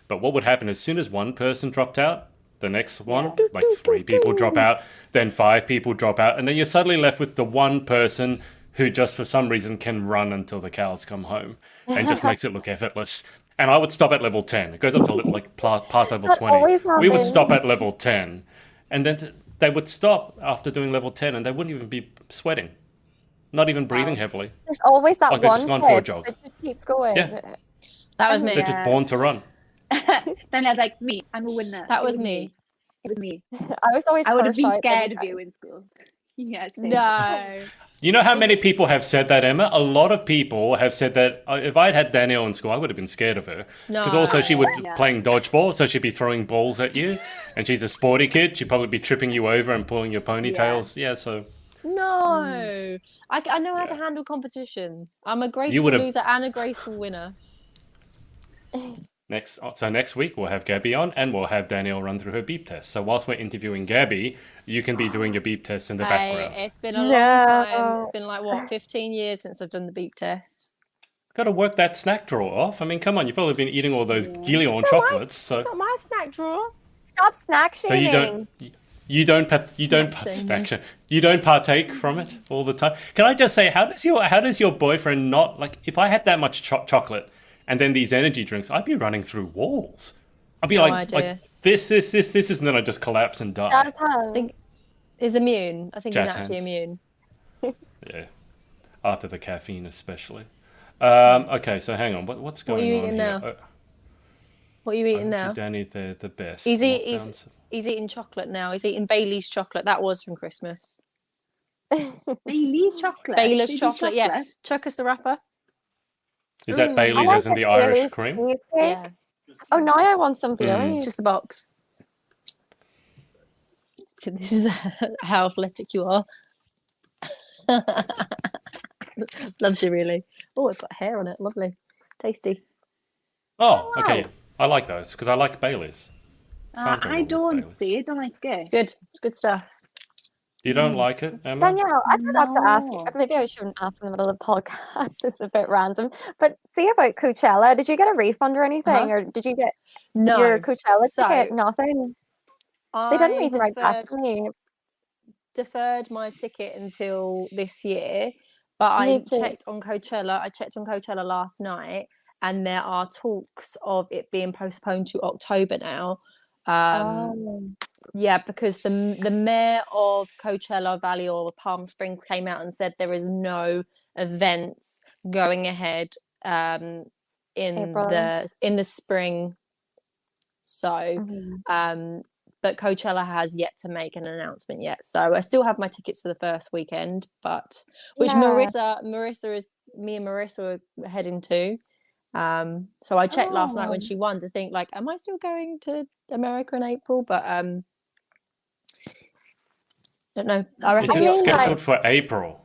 But what would happen as soon as one person dropped out, the next one, like 3 people drop out, then 5 people drop out, and then you're suddenly left with the one person who just for some reason can run until the cows come home and just makes it look effortless. And I would stop at level 10. It goes up to past level That 20. always We would happens. stop at level 10, and then they would stop after doing level 10, and they wouldn't even be sweating, not even breathing heavily. There's always that Like they've one just gone for a kid jog. that just keeps going. Yeah. That was me. They're just born to run. Then I was like, me, I'm a winner. That It was me. It was me. I was always I would have first been out scared every of you time. in school. Yeah, same. No. You know how many people have said that, Emma? A lot of people have said that if I'd had Danielle in school, I would have been scared of her. Because also she would be playing dodgeball, so she'd be throwing balls at you. And she's a sporty kid. She'd probably be tripping you over and pulling your ponytails. Yeah, so... No. I know how to handle competition. I'm a graceful would've- loser and a graceful winner. Next week we'll have Gabby on and we'll have Danielle run through her beep test. So whilst we're interviewing Gabby, you can be doing your beep test in the background. It's been a long time. It's been like 15 years since I've done the beep test. Got to work that snack drawer off. I mean, come on, you've probably been eating all those Gillian It's chocolates. not my snack drawer. Stop snack So shaming. you don't partake from it all the time. Can I just say, how does your boyfriend not, like, if I had that much chocolate and then these energy drinks, I'd be running through walls. I'd be No like idea. this, and then I just collapse and die. Jazz hands. think He's immune. I think Jazz he's actually hands. immune. Yeah, after the caffeine especially. Okay, so hang on. What's going What are you on eating here? now? What are you eating now? Danny, they're the best. He's Lockdowns. eating chocolate now. He's eating Bailey's chocolate. That was from Christmas. Bailey's chocolate. Bailey's chocolate, yeah. Chuck us the wrapper. Is that Bailey's I as in like the Bailey's Irish cream? cheesecake. Yeah. Oh, now I want some Mm. Bailey's. It's just a box. So this is how athletic you are. Loves you really. Oh, it's got hair on it. Lovely. Tasty. Oh, okay. Yeah. I like those because I like Bailey's. Can't go wrong I with don't Bailey's. see it. Don't like it. It's good. It's good stuff. You don't like it, Emma? Danielle, I forgot to ask, No. maybe I shouldn't ask in the middle of the podcast, it's a bit random, but see about Coachella, did you get a refund or anything, or did you get No. your Coachella So, ticket? Nothing. They didn't even write back to me. deferred my ticket until this year, but Me I too. checked on Coachella. I checked on Coachella last night, and there are talks of it being postponed to October now. Yeah, because the mayor of Coachella Valley or Palm Springs came out and said there is no events going ahead in April. the spring. So, but Coachella has yet to make an announcement yet. So I still have my tickets for the first weekend, but which Yeah. me and Marissa are heading to. So I checked last night when Oh. she won to think like, am I still going to America in April? But don't know. I Is reckon it it'll be scheduled October. for April?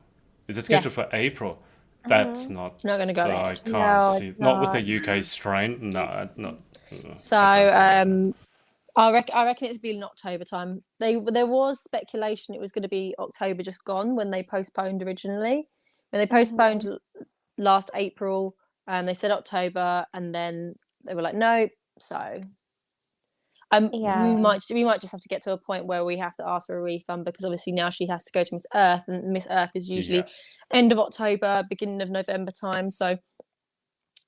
Is it scheduled Yes. for April? That's Mhm. not. It's not going to go I ahead. can't No, see. it's Not with not. a UK strain. No, not. So I don't see that happening. I reckon it'd be in October time. There was speculation it was going to be October just gone when they postponed originally. When they postponed last April, they said October, and then they were like, no. So Yeah. we might just have to get to a point where we have to ask for a refund, because obviously now she has to go to Miss Earth, and Miss Earth is usually Yeah. end of October, beginning of November time. So,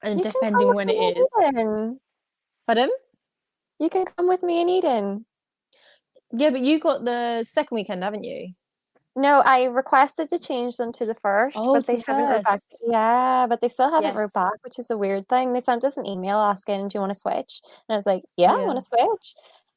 and You can come depending with when me it in is. Eden. Pardon? You can come with me in Eden. Yeah, but you got the second weekend, haven't you? No, I requested to change them to the first, Oh, but to they the haven't wrote back. first. Yeah, but they still haven't wrote Yes. back, which is a weird thing. They sent us an email asking, "Do you want to switch?" And I was like, "Yeah, I want to switch."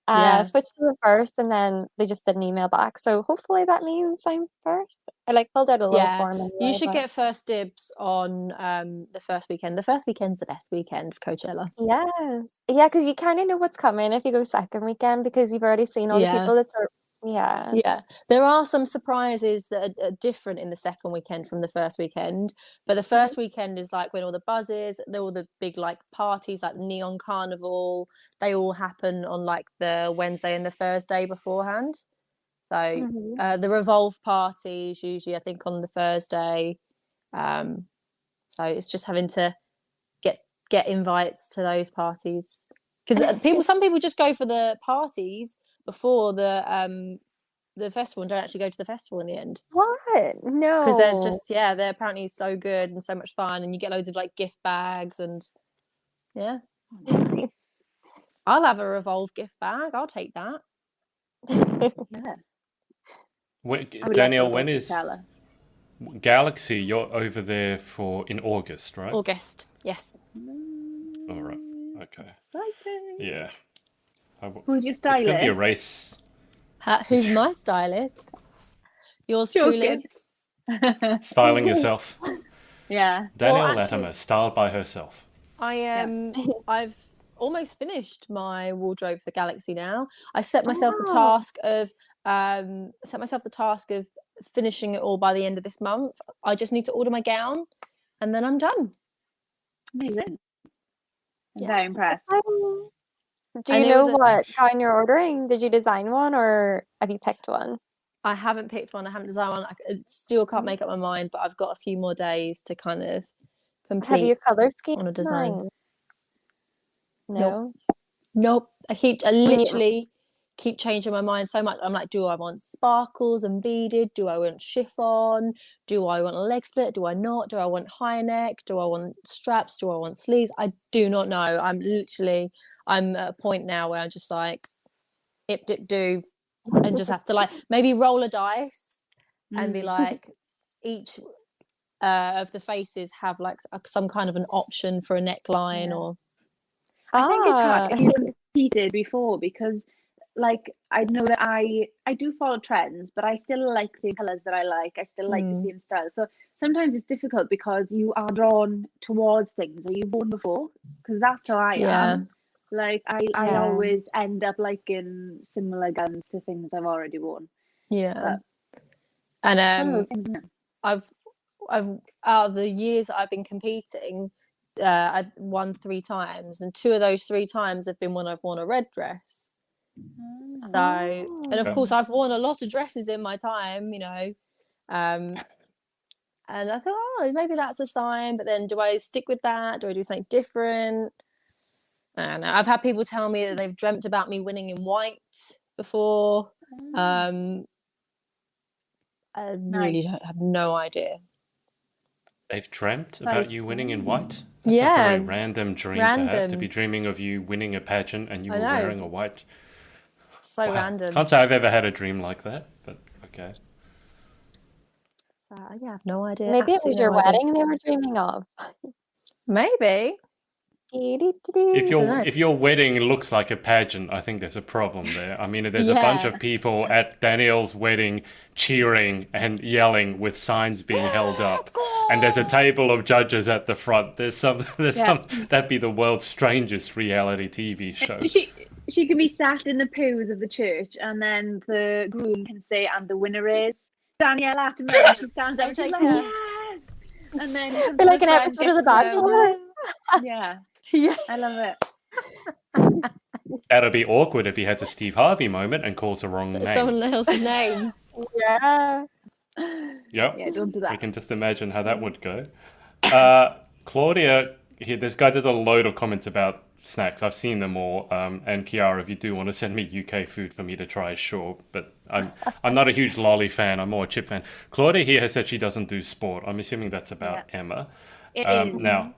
Yeah. Switched to the first, and then they just didn't email back. So hopefully that means I'm first. I like filled out a little Yeah. form You anyway, should but get first dibs on the first weekend. The first weekend's the best weekend of Coachella. yes, yeah, because you kind of know what's coming if you go second weekend because you've already seen all the Yeah. people that are. Yeah. Yeah, there are some surprises that are different in the second weekend from the first weekend. But the first weekend is like when all the buzzes, all the big like parties, like the Neon Carnival, they all happen on like the Wednesday and the Thursday beforehand. So Mhm. the Revolve parties usually, I think, on the Thursday. So it's just having to get invites to those parties, because some people just go for the parties before the festival and don't actually go to the festival in the end, What? because they're No. just they're apparently so good and so much fun, and you get loads of like gift bags, and yeah, I'll have a Revolve gift bag. I'll take that. Yeah. I would love to Danielle, go when to is Coachella. Galaxy? You're over there in August, right? August, yes. All right. Okay. Exciting. Yeah. Who's your It's going to be a stylist? race. Who's my stylist? Yours Joking. truly. Styling yourself. Yeah. Danielle Well, actually, Latimer, styled by herself. I've almost finished my wardrobe for Galaxy now. I set myself the Oh, task of finishing it all by the end of this month. I just need to order my gown, and then I'm done. Amazing. I'm Yeah. very impressed. do And you it was know what gown you're ordering? Did you design one or have you picked one? I haven't picked one. I haven't designed one. I still can't make up my mind, but I've got a few more days to kind of Have you complete color scheme on a design. No. Nope. I When you, literally keep changing my mind so much. I'm like, do I want sparkles and beaded? Do I want chiffon? Do I want a leg split? Do I not? Do I want high neck? Do I want straps? Do I want sleeves? I do not know. I'm at a point now where I'm just like, ip dip do, and just have to like maybe roll a dice and be like, each of the faces have like some kind of an option for a neckline or. I think it's hard if you competed before, because like I know that I do follow trends, but I still like the same colors that I like. I still like the same style. So sometimes it's difficult because you are drawn towards things that you've worn before, because that's how I am. Like I always end up liking similar gowns to things I've already worn. Yeah. But and one of those things, isn't it? I've out of the years I've been competing, I won 3 times, and 2 of those 3 times have been when I've worn a red dress. So, and of course I've worn a lot of dresses in my time, and I thought, oh, maybe that's a sign. But then, do I stick with that? Do I do something different? I don't know. I've had people tell me that they've dreamt about me winning in white before. I really have no idea. They've dreamt about you winning in white? That's a Yeah. very random dream to have, to be dreaming of you winning a pageant and you were wearing a white. So Wow. random. Can't say I've ever had a dream like that, but okay. So, yeah, I have no idea. maybe it was Absolutely your no idea. wedding they were dreaming of. Maybe. If your wedding looks like a pageant, I think there's a problem there. I mean, there's a bunch of people at Danielle's wedding cheering and yelling with signs being held up, and there's a table of judges at the front. There's some that'd be the world's strangest reality TV show. She can be sat in the pews of the church, and then the groom can say, "And the winner is Danielle Latimer." And she stands up and she's like, "Yes!" And then Be like an episode of The Bachelor. Yeah. Yeah. I love it. That'd be awkward if he has a Steve Harvey moment and calls the wrong name. Someone else's name. Yeah. Yep. Yeah, don't do that. We can just imagine how that would go. Claudia, here, there's a load of comments about snacks. I've seen them all. And Kiara, if you do want to send me UK food for me to try, sure. But I'm not a huge lolly fan. I'm more a chip fan. Claudia here has said she doesn't do sport. I'm assuming that's about Emma. It is. Now,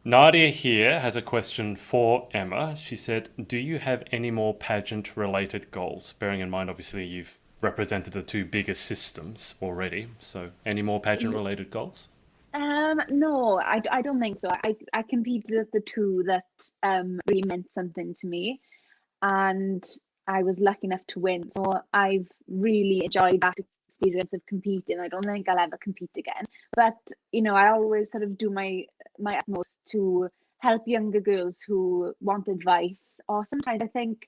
Nadia here has a question for Emma. She said, do you have any more pageant-related goals? Bearing in mind, obviously, you've represented the two biggest systems already. So any more pageant-related goals? No, I don't think so. I competed at the two that really meant something to me, and I was lucky enough to win. So I've really enjoyed that experience of competing. I don't think I'll ever compete again. But I always sort of do my utmost to help younger girls who want advice. Or sometimes I think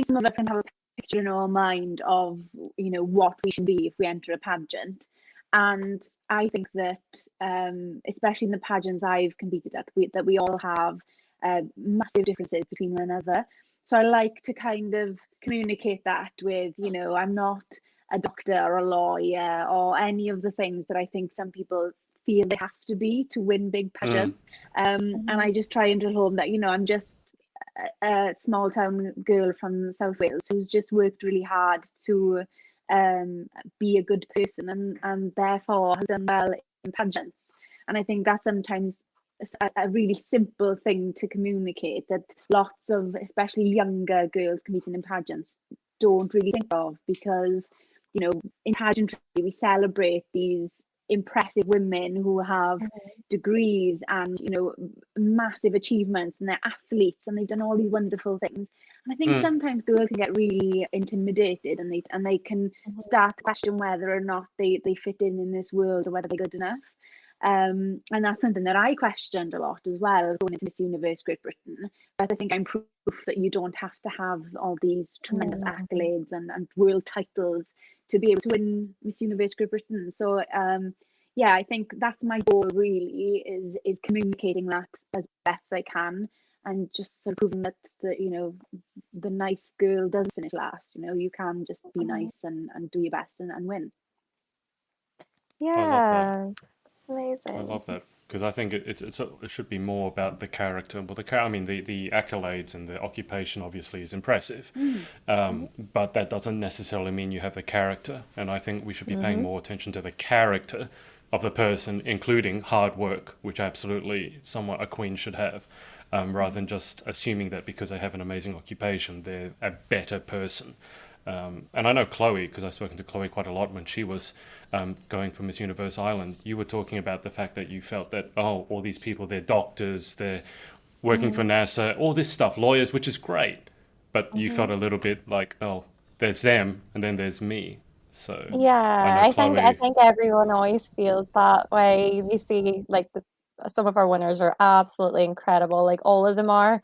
some of us can have a picture in our mind of what we should be if we enter a pageant. And I think that, especially in the pageants I've competed at, that we all have massive differences between one another. So I like to kind of communicate that with, I'm not a doctor or a lawyer or any of the things that I think some people feel they have to be to win big pageants. And I just try and drill home that, I'm just a small town girl from South Wales who's just worked really hard to be a good person and therefore has done well in pageants. And I think that's sometimes a really simple thing to communicate that lots of especially younger girls competing in pageants don't really think of, because in pageantry we celebrate these impressive women who have degrees and massive achievements, and they're athletes and they've done all these wonderful things. And I think sometimes girls can get really intimidated, and they can start to question whether or not they fit in this world, or whether they're good enough. And that's something that I questioned a lot as well going into Miss Universe Great Britain. But I think I'm proof that you don't have to have all these tremendous accolades and world titles to be able to win Miss Universe Great Britain. So I think that's my goal really, is communicating that as best I can, and just sort of proving that the nice girl does finish last. You can just be nice and do your best and win. Yeah, amazing. I love that, because I think it should be more about the character. Well, the accolades and the occupation obviously is impressive, but that doesn't necessarily mean you have the character. And I think we should be paying more attention to the character of the person, including hard work, which absolutely somewhat a queen should have, rather than just assuming that because they have an amazing occupation, they're a better person. And I know Chloe, because I've spoken to Chloe quite a lot when she was going for Miss Universe Ireland. You were talking about the fact that you felt that, all these people, they're doctors, they're working for NASA, all this stuff, lawyers, which is great. But you felt a little bit like, there's them and then there's me. So yeah, I think everyone always feels that way. You see, like some of our winners are absolutely incredible, like all of them are,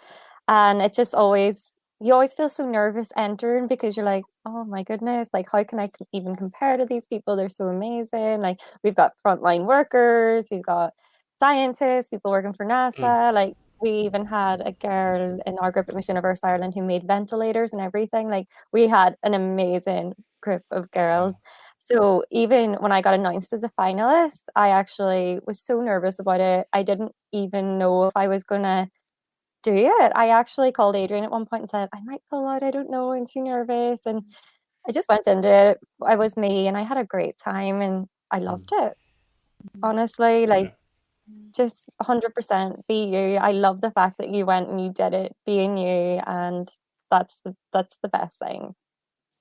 and it just you always feel so nervous entering, because you're like, oh my goodness, like how can I even compare to these people? They're so amazing. Like we've got frontline workers, we've got scientists, people working for NASA. Like we even had a girl in our group at Miss Universe Ireland who made ventilators and everything. Like we had an amazing group of girls. So even when I got announced as a finalist, I actually was so nervous about it. I didn't even know if I was gonna do it. I actually called Adrian at one point and said, I might pull out, I don't know, I'm too nervous. And I just went into it. I was me and I had a great time and I loved it. Honestly, just 100% be you. I love the fact that you went and you did it being you, and that's the best thing.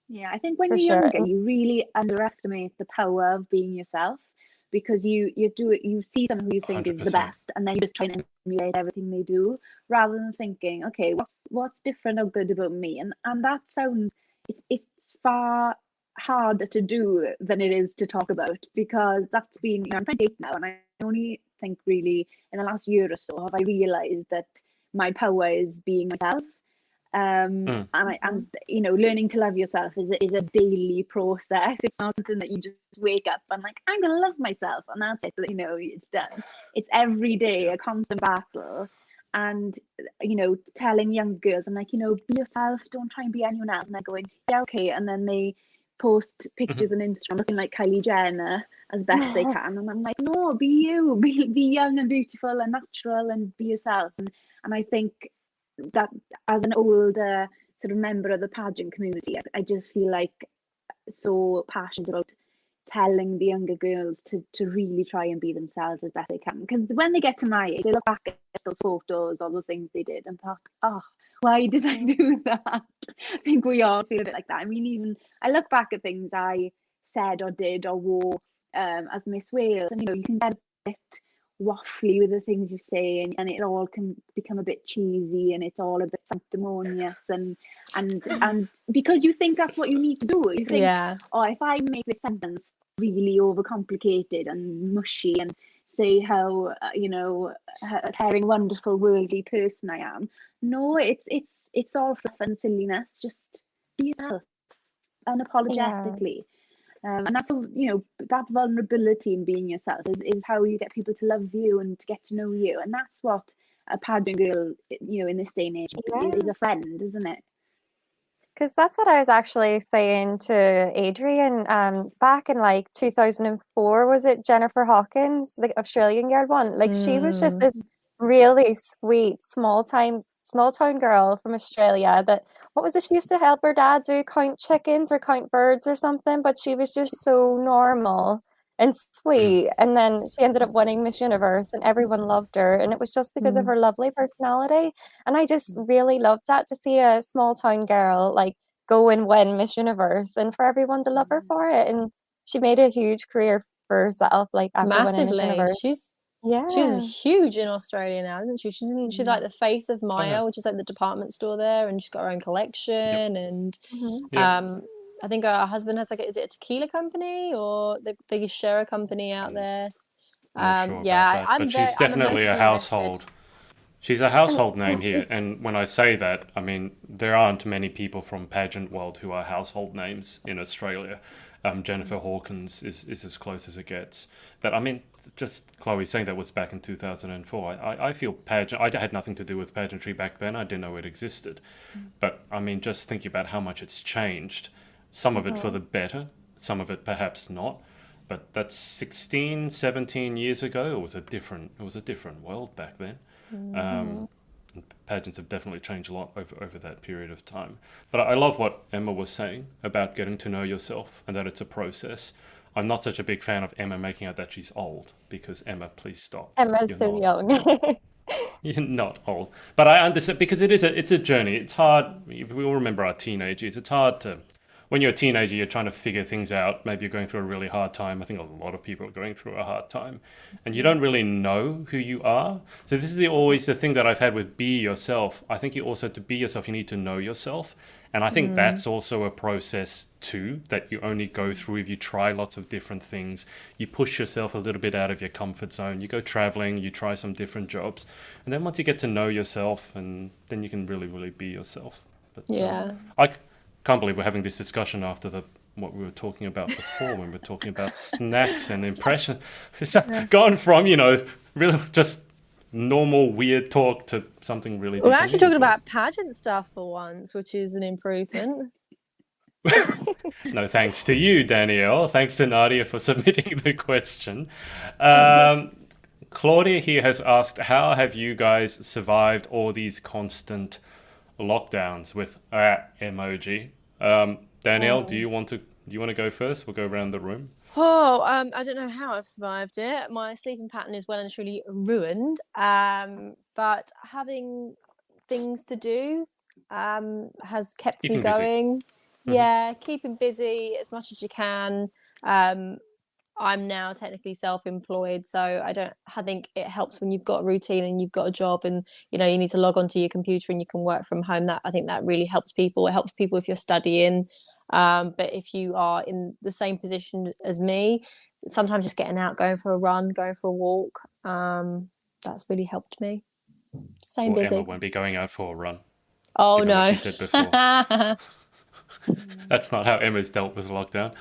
Yeah, I think when you're younger, you really underestimate the power of being yourself, because you see someone who you think is the 100%. best, and then you just try and emulate everything they do, rather than thinking, okay, what's different or good about me? And that sounds, it's far harder to do than it is to talk about, because that's been, I'm 28 now, and I only think really in the last year or so have I realized that my power is being myself. And learning to love yourself is a daily process. It's not something that you just wake up and like, I'm gonna love myself and that's it, it's done. It's every day a constant battle. And telling young girls, I'm like, be yourself, don't try and be anyone else. And they're going, yeah, okay. And then they post pictures on Instagram looking like Kylie Jenner as best they can, and I'm like, no, be you, be young and beautiful and natural and be yourself. And I think that as an older sort of member of the pageant community, I just feel like so passionate about telling the younger girls to really try and be themselves as best they can, because when they get to my age, they look back at those photos, all the things they did, and thought, oh, why did I do that? I think we all feel a bit like that. I mean, even I look back at things I said or did or wore as Miss Wales, and you can get a bit waffly with the things you say, and it all can become a bit cheesy, and it's all a bit sanctimonious, and because you think that's what you need to do. You think, oh, if I make this sentence really overcomplicated and mushy and say how a caring, wonderful, worldly person I am. No, it's all fluff and silliness. Just be yourself unapologetically. And that's that vulnerability in being yourself is how you get people to love you and to get to know you. And that's what a pageant girl, in this day and age is a friend, isn't it? Because that's what I was actually saying to Adrian back in like 2004, was it Jennifer Hawkins, the Australian girl one? Like she was just this really sweet small town girl from Australia that, what was it, she used to help her dad count chickens or count birds or something, but she was just so normal and sweet. And then she ended up winning Miss Universe and everyone loved her, and it was just because of her lovely personality. And I just really loved that, to see a small town girl like go and win Miss Universe and for everyone to love her for it. And she made a huge career for herself, like after winning Miss Universe. She's huge in Australia now, isn't she? She's like the face of Maya, which is like the department store there, and she's got her own collection. And I think her husband has is it a tequila company, or they share a company out there? Not sure about that, but she's definitely a household. She's a household name here, and when I say that, I mean there aren't many people from pageant world who are household names in Australia. Jennifer Hawkins is as close as it gets. But I mean, just Chloe saying that was back in 2004. I feel pageant. I had nothing to do with pageantry back then. I didn't know it existed. But I mean, just thinking about how much it's changed. Some of it for the better, some of it perhaps not. But that's 16, 17 years ago. It was a different world back then. Pageants have definitely changed a lot over that period of time. But I love what Emma was saying about getting to know yourself and that it's a process. I'm not such a big fan of Emma making out that she's old, because Emma, please stop. Emma's so young. You're not old. But I understand, because it's a journey. It's hard. We all remember our teenage years. It's hard to, when you're a teenager, you're trying to figure things out. Maybe you're going through a really hard time. I think a lot of people are going through a hard time. And you don't really know who you are. So this is always the thing that I've had with be yourself. I think to be yourself, you need to know yourself. And I think that's also a process too, that you only go through if you try lots of different things. You push yourself a little bit out of your comfort zone. You go traveling, you try some different jobs. And then once you get to know yourself, and then you can really, really be yourself. But, I can't believe we're having this discussion after what we were talking about before, when we were talking about snacks and impression. It's gone from, really just normal weird talk to something really different. We're actually talking about pageant stuff for once, which is an improvement. No thanks to you, Danielle. Thanks to Nadia for submitting the question. Claudia here has asked, how have you guys survived all these constant lockdowns with emoji? Danielle, do you want to go first? We'll go around the room. I don't know how I've survived it. My sleeping pattern is well and truly ruined. But having things to do has kept me going. Yeah, keeping busy as much as you can. I'm now technically self-employed, so I think it helps when you've got a routine and you've got a job, and you need to log onto your computer and you can work from home. I think that really helps people. It helps people if you're studying, but if you are in the same position as me, sometimes just getting out, going for a run, going for a walk, that's really helped me. Staying Well, busy. Emma won't be going out for a run, Oh given what no. she said before. That's not how Emma's dealt with lockdown.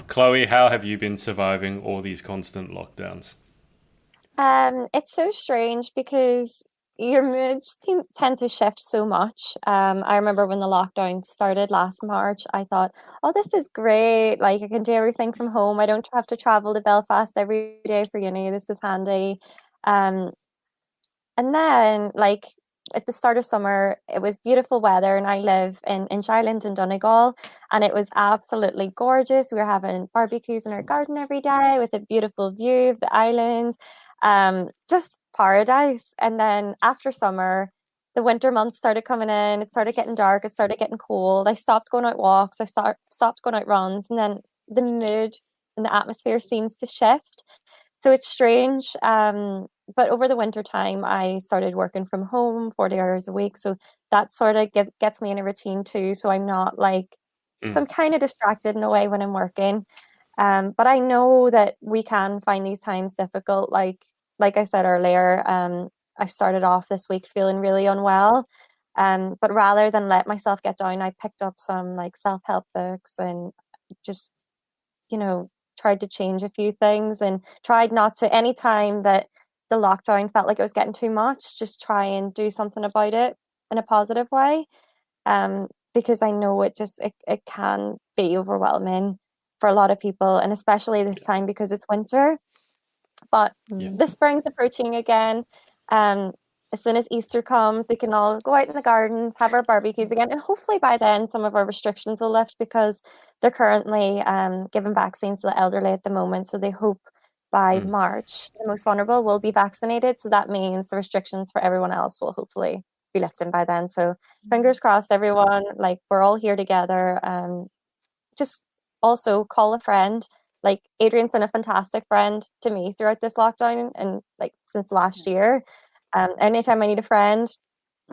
Chloe, how have you been surviving all these constant lockdowns? It's so strange because your moods tend to shift so much. I remember when the lockdown started last March, I thought, oh, this is great. Like, I can do everything from home. I don't have to travel to Belfast every day for uni. This is handy. Um, and then, like, at the start of summer, it was beautiful weather, and I live in Shireland in Donegal, and it was absolutely gorgeous. We were having barbecues in our garden every day with a beautiful view of the island, just paradise. And then after summer, the winter months started coming in. It started getting dark. It started getting cold. I stopped going out walks. Stopped going out runs, and then the mood and the atmosphere seems to shift. So it's strange. But over the winter time, I started working from home 40 hours a week. So that sort of gets me in a routine too. So I'm not like, so I'm kind of distracted in a way when I'm working. But I know that we can find these times difficult. Like I said earlier, I started off this week feeling really unwell. But rather than let myself get down, I picked up some like self-help books and just, tried to change a few things and tried not to, any time that the lockdown felt like it was getting too much, just try and do something about it in a positive way. Because I know it can be overwhelming for a lot of people, and especially this time because it's winter. But the spring's approaching again. As soon as Easter comes, we can all go out in the gardens, have our barbecues again, and hopefully by then some of our restrictions will lift, because they're currently giving vaccines to the elderly at the moment. So they hope by March the most vulnerable will be vaccinated. So that means the restrictions for everyone else will hopefully be lifted by then. So fingers crossed, everyone. Like, we're all here together. Just also call a friend. Like, Adrian's been a fantastic friend to me throughout this lockdown and like since last year. Anytime I need a friend,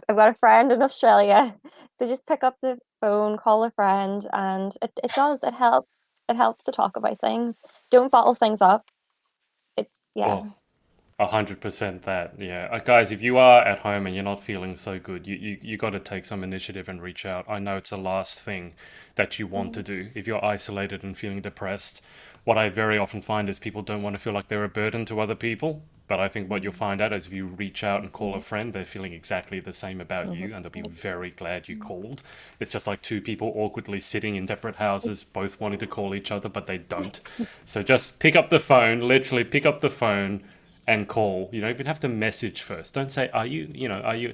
I've got a friend in Australia. So just pick up the phone, call a friend, and it helps. It helps to talk about things. Don't bottle things up. It's Well, 100% that, yeah. Guys, if you are at home and you're not feeling so good, you got to take some initiative and reach out. I know it's the last thing that you want to do if you're isolated and feeling depressed. What I very often find is people don't want to feel like they're a burden to other people. But I think what you'll find out is if you reach out and call a friend, they're feeling exactly the same about you, and they'll be very glad you called. It's just like two people awkwardly sitting in separate houses, both wanting to call each other, but they don't. So just pick up the phone, literally pick up the phone and call. You don't even have to message first. Don't say, are you,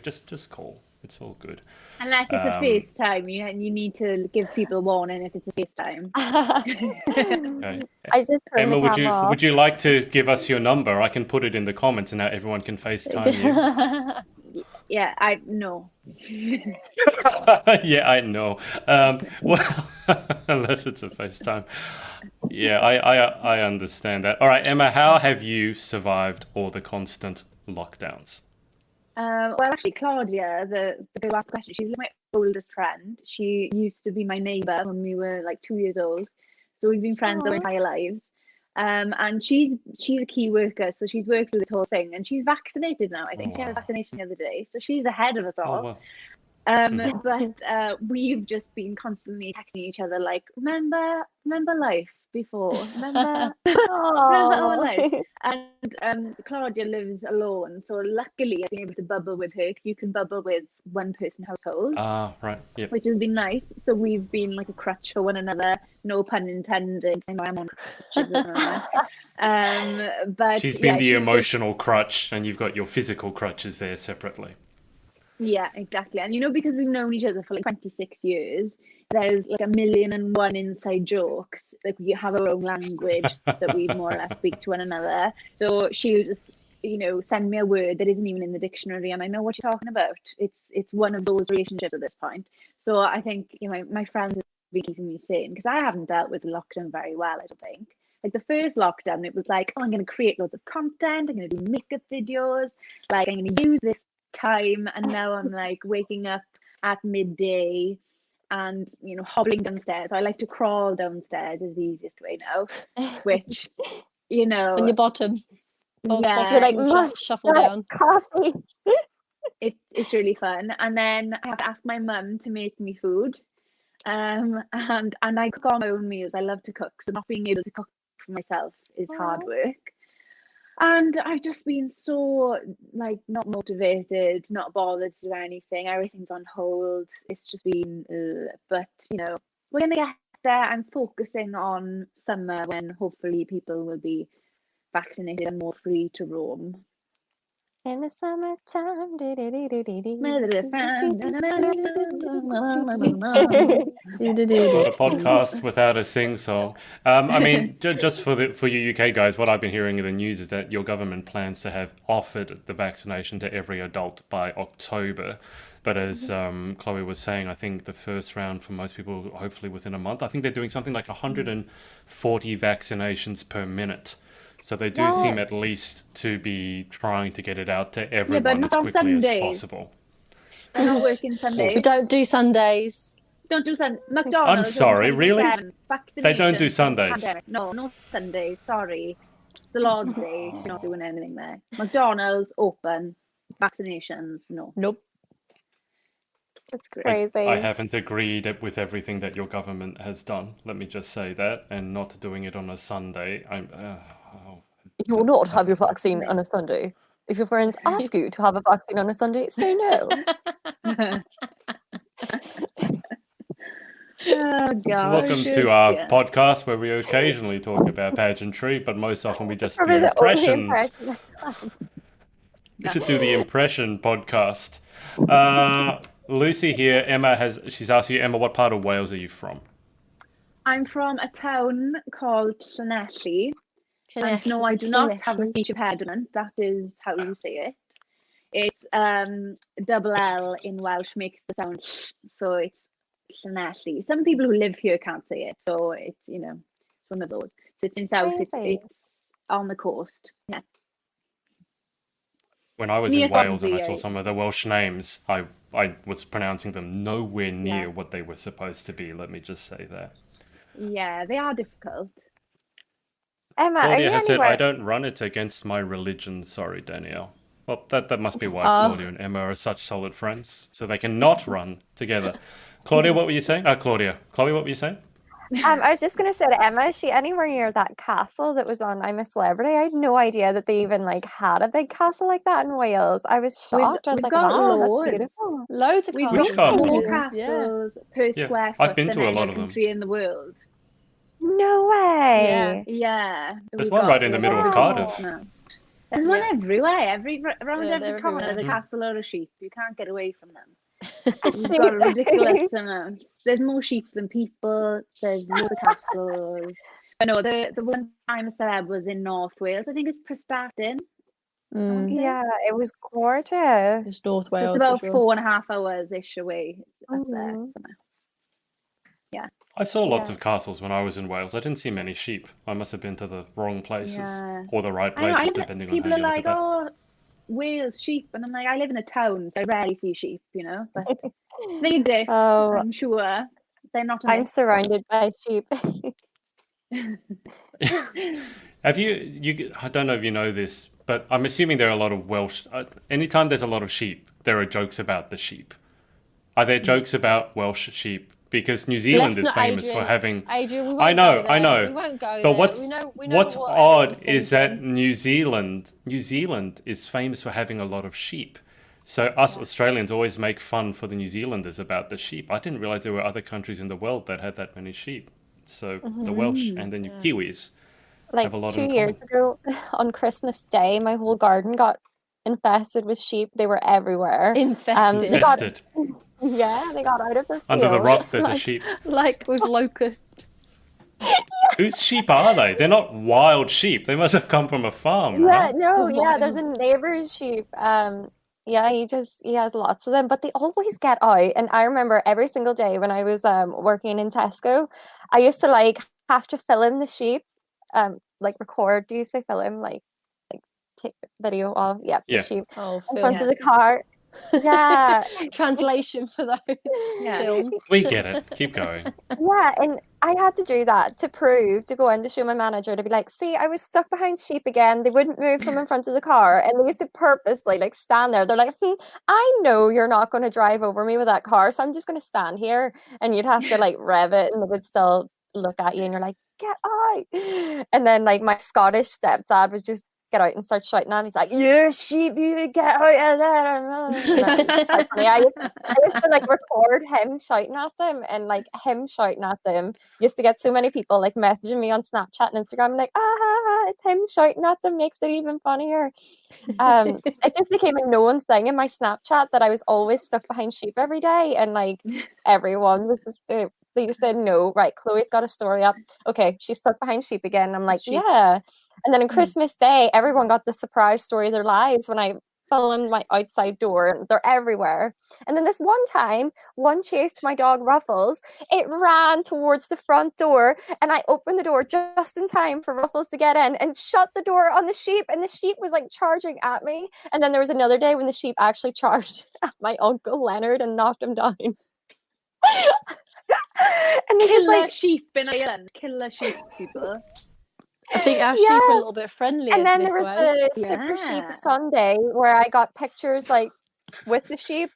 just call. It's all good. Unless it's a FaceTime, you need to give people warning if it's a FaceTime. Okay. I just turned Emma, the would camera off. you like to give us your number? I can put it in the comments and now everyone can FaceTime you. Yeah, I know. Yeah, I know. Well, unless it's a FaceTime. Yeah, I understand that. All right, Emma, how have you survived all the constant lockdowns? Well, actually, Claudia, the girl asked the question, she's my oldest friend. She used to be my neighbour when we were like 2 years old. So we've been friends our entire lives. And she's a key worker, so she's worked through this whole thing, and she's vaccinated now. I think she had a vaccination the other day, so she's ahead of us all. Wow. But we've just been constantly texting each other like, remember life before, remember our life. And Claudia lives alone, so luckily I've been able to bubble with her, because you can bubble with one person households. Right. Yep. Which has been nice. So we've been like a crutch for one another, no pun intended. I know I'm on crutches. But she's been the emotional crutch, and you've got your physical crutches there separately. Yeah, exactly. And because we've known each other for like 26 years, there's like 1,000,001 inside jokes. Like, we have our own language that we more or less speak to one another. So she'll just, send me a word that isn't even in the dictionary, and I know what you're talking about. It's one of those relationships at this point. So I think, my friends have been keeping me sane, because I haven't dealt with lockdown very well, I don't think. Like the first lockdown, it was like, oh, I'm going to create loads of content. I'm going to do makeup videos. Like I'm going to use this time. And now I'm like waking up at midday and, hobbling downstairs. I like to crawl downstairs is the easiest way now, which, On your bottom. yeah, You're like, and must shuffle down. coffee. it's really fun. And then I have to ask my mum to make me food. And I cook all my own meals. I love to cook, so not being able to cook for myself is hard work. And I've just been so like not motivated, not bothered to do anything. Everything's on hold. It's just been, but we're gonna get there. I'm focusing on summer when hopefully people will be vaccinated and more free to roam. In the summertime. Not a podcast without a sing-song. I mean, just for you UK guys, what I've been hearing in the news is that your government plans to have offered the vaccination to every adult by October. But as Chloe was saying, I think the first round for most people, hopefully within a month. I think they're doing something like 140 vaccinations per minute. So they do seem at least to be trying to get it out to everyone as quickly as possible. They're not working Sundays. We don't do Sundays. Don't do Sundays. McDonald's. I'm sorry, really? They don't do Sundays. Pandemic. No Sundays. Sorry. It's the Lord's Day. You're not doing anything there. McDonald's open. Vaccinations, no. Nope. It's crazy. I haven't agreed with everything that your government has done. Let me just say that, and not doing it on a Sunday. You will not have your vaccine on a Sunday. If your friends ask you to have a vaccine on a Sunday, say no. Oh, gosh. Welcome to our podcast where we occasionally talk about pageantry, but most often we just do impressions. We should do the impression podcast. Lucy here, she's asked you, Emma, what part of Wales are you from? I'm from a town called Llanelli. And no, I do not have a speech impediment. That is how you say it. It's double L in Welsh makes the sound so it's Llanelli. Some people who live here can't say it, so it's it's one of those. So it's in South. It's on the coast. Yeah. When I was in Wales and I saw some of the Welsh names, I was pronouncing them nowhere near what they were supposed to be. Let me just say that. Yeah, they are difficult. Emma, Claudia has said, I don't run it against my religion. Sorry, Danielle. Well, that must be why Claudia and Emma are such solid friends, so they can not run together. Claudia, what were you saying? Chloe, what were you saying? I was just going to say to Emma, is she anywhere near that castle that was on I'm a Celebrity? I had no idea that they even had a big castle like that in Wales. I was shocked. I was like, wow, that's beautiful. Loads of castles. We've got more castles per square foot I've been to a lot of them. Country in the world. No way. Yeah. There's one right in the middle of Cardiff. No. There's one everywhere. Around every corner, there's a castle or a sheep. You can't get away from them. We've got a ridiculous amount. There's more sheep than people. There's more castles. But no, the one time a celeb was in North Wales. I think it's Prestatyn. Yeah, it was gorgeous. It's North Wales. So it's about 4.5 hours ish away. Up there somewhere. Yeah. I saw lots of castles when I was in Wales. I didn't see many sheep. I must have been to the wrong places or the right places, depending on how you look at that. People are like, oh, Wales sheep, and I'm like, I live in a town, so I rarely see sheep, but they exist. I'm sure they're not. I'm surrounded by sheep. Have you? I don't know if you know this, but I'm assuming there are a lot of Welsh. Anytime there's a lot of sheep, there are jokes about the sheep. Are there jokes about Welsh sheep? Because New Zealand is famous for having. Adrian, we won't I know. We won't go but there. What's odd is that New Zealand is famous for having a lot of sheep. So us Australians always make fun for the New Zealanders about the sheep. I didn't realize there were other countries in the world that had that many sheep. So the Welsh and the Kiwis have a lot 2 in years common. ago on Christmas Day, my whole garden got infested with sheep. They were everywhere. Infested. Yeah, they got out of the field. Under the rock, there's a sheep. Like with locusts. Whose sheep are they? They're not wild sheep. They must have come from a farm, right? They're the neighbor's sheep. He has lots of them, but they always get out. And I remember every single day when I was working in Tesco, I used to have to film the sheep like record. Do you say film? Like take video of the Yeah. sheep Oh, in film. front of the car. Yeah. Translation for those. Yeah. Film. We get it. Keep going. Yeah, and I had to do that to go in to show my manager, to be like, see, I was stuck behind sheep again. They wouldn't move from in front of the car, and they used to purposely like stand there. They're like, I know you're not going to drive over me with that car, so I'm just going to stand here. And you'd have to like rev it, and they would still look at you, and you're like, get out. And then like my Scottish stepdad would just get out and start shouting at him. He's like, you sheep, you get out of there. It's quite funny. I used to like record him shouting at them, and like him shouting at them used to get so many people like messaging me on Snapchat and Instagram like, it's him shouting at them, makes it even funnier. It just became a known thing in my Snapchat that I was always stuck behind sheep every day, and like everyone was just they said, no, right, Chloe's got a story up. Okay, she's stuck behind sheep again. I'm like, yeah. And then on Christmas Day, everyone got the surprise story of their lives when I filmed my outside door, and they're everywhere. And then this one time, one chased my dog Ruffles. It ran towards the front door, and I opened the door just in time for Ruffles to get in and shut the door on the sheep, and the sheep was like charging at me. And then there was another day when the sheep actually charged at my uncle Leonard and knocked him down. And they just like sheep in Ireland. Killer sheep people. I think our sheep are a little bit friendlier. And then this there was way. the Super Sheep Sunday where I got pictures like with the sheep.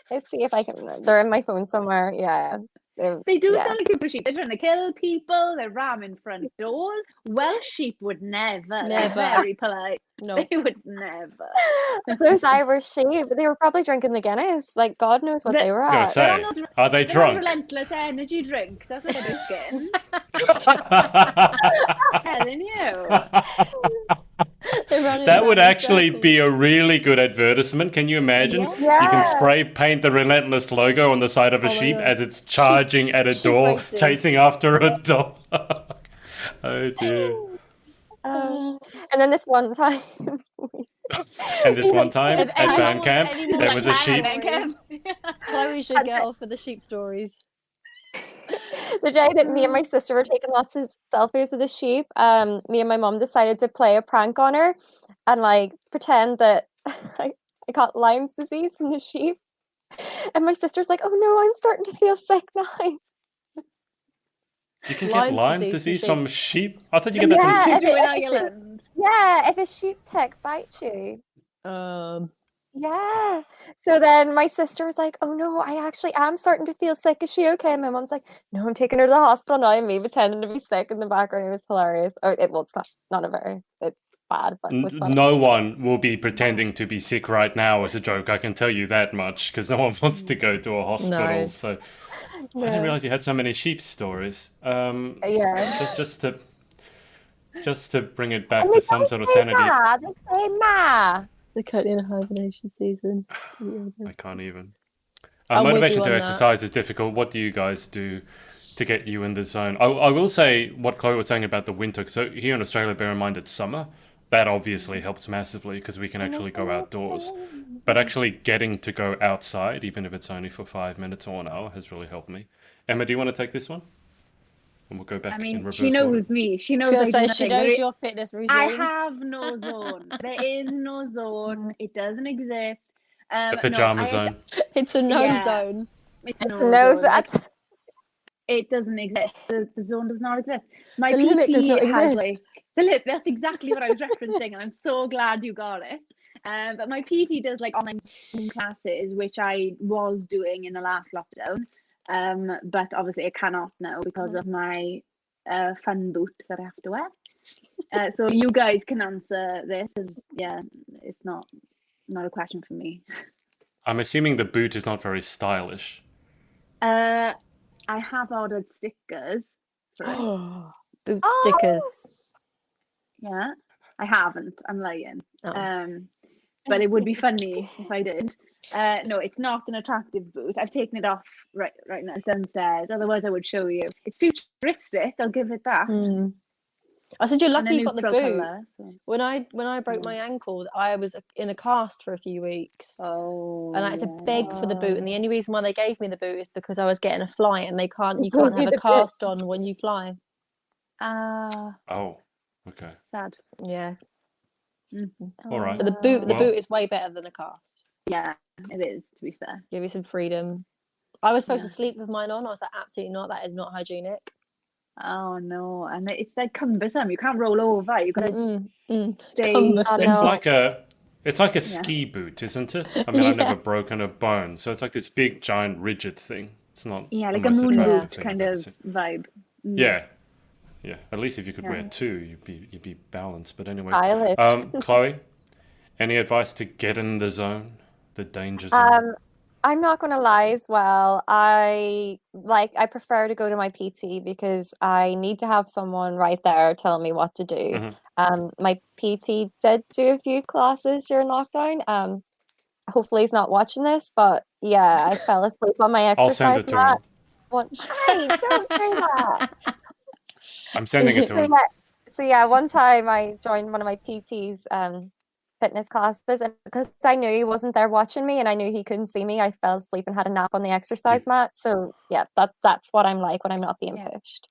Let's see if I can. They're in my phone somewhere. Yeah. They do sound like super sheep. They're trying to kill people. They're ramming front doors. Welsh sheep would never. They're very polite. No, they would never. Those Irish sheep, they were probably drinking the Guinness. Like God knows what they were I was at. gonna say, are they drunk? Relentless energy drinks. That's what they're drinking. Telling you. That would actually be a really good advertisement. Can you imagine? Yeah. You can spray paint the Relentless logo on the side of a sheep as it's charging at a door, races. chasing after a dog. Oh dear. And then this one time. And this one time If at anyone band wants camp, any more there was a band sheep. camp Chloe should get off for the sheep stories. The day that me and my sister were taking lots of selfies with the sheep, me and my mom decided to play a prank on her and like pretend that I got Lyme's disease from the sheep. And my sister's like, oh no, I'm starting to feel sick now. You can get Lyme disease from sheep? I thought you get that from Did ticks. you in Ireland? Yeah, if a sheep tick bites you. Yeah. So then my sister was like, oh no, I actually am starting to feel sick. Is she okay? And my mom's like, no, I'm taking her to the hospital now. And me pretending to be sick in the background. It was hilarious. It's not a very, it's bad, but it was funny. No one will be pretending to be sick right now as a joke. I can tell you that much, because no one wants to go to a hospital. No. So I didn't realize you had so many sheep stories. Yeah. Just to bring it back to some sort of sanity. They say ma. They're currently in a hibernation season. I can't even. I'm with Motivation you to on that. exercise is difficult. What do you guys do to get you in the zone? I will say what Chloe was saying about the winter. So here in Australia, bear in mind it's summer. That obviously helps massively because we can actually go outdoors. But actually getting to go outside, even if it's only for 5 minutes or an hour, has really helped me. Emma, do you want to take this one? And we'll go back in reverse. She knows me. She knows she knows your fitness routine. I have no zone. There is no zone. It doesn't exist. The pajama zone. It's a no zone. It's a no zone. It doesn't exist. The zone does not exist. My the limit does not exist. That's exactly what I was referencing, and I'm so glad you got it. But my PT does like online classes, which I was doing in the last lockdown. But obviously I cannot now because of my fun boot that I have to wear. So you guys can answer this. It's not a question for me. I'm assuming the boot is not very stylish. I have ordered stickers. Boot stickers. Yeah, I haven't. I'm lying. But it would be funny if I did. No, it's not an attractive boot. I've taken it off right now. It's downstairs. Otherwise, I would show you. It's futuristic. I'll give it that. I said you're lucky you got the boot. Colour, so. When I broke my ankle, I was in a cast for a few weeks. Oh. And I had to beg for the boot. And the only reason why they gave me the boot is because I was getting a flight, and you can't have a cast on when you fly. Oh. Okay. Sad. Yeah. All right. But the boot is way better than a cast. Yeah, it is, to be fair. Give you some freedom. I was supposed to sleep with mine on. I was like, absolutely not. That is not hygienic. Oh no, and it's like cumbersome. You can't roll over. You gotta stay. Cumbersome. It's like a ski boot, isn't it? I mean, I've never broken a bone, so it's like this big, giant, rigid thing. It's not like the a most moon attractive boot thing kind I've ever of seen. vibe. Yeah. At least if you could wear two, you'd be balanced. But anyway, Stylish. Chloe, any advice to get in the zone, the danger zone? I'm not going to lie as well. I prefer to go to my PT because I need to have someone right there telling me what to do. My PT did do a few classes during lockdown. Hopefully he's not watching this, but yeah, I fell asleep on my I'll send exercise it to mat. him. Hey, don't do that. I'm sending it to him. So yeah, one time I joined one of my PT's fitness classes, and because I knew he wasn't there watching me and I knew he couldn't see me, I fell asleep and had a nap on the exercise mat. So yeah, that's what I'm like when I'm not being pushed.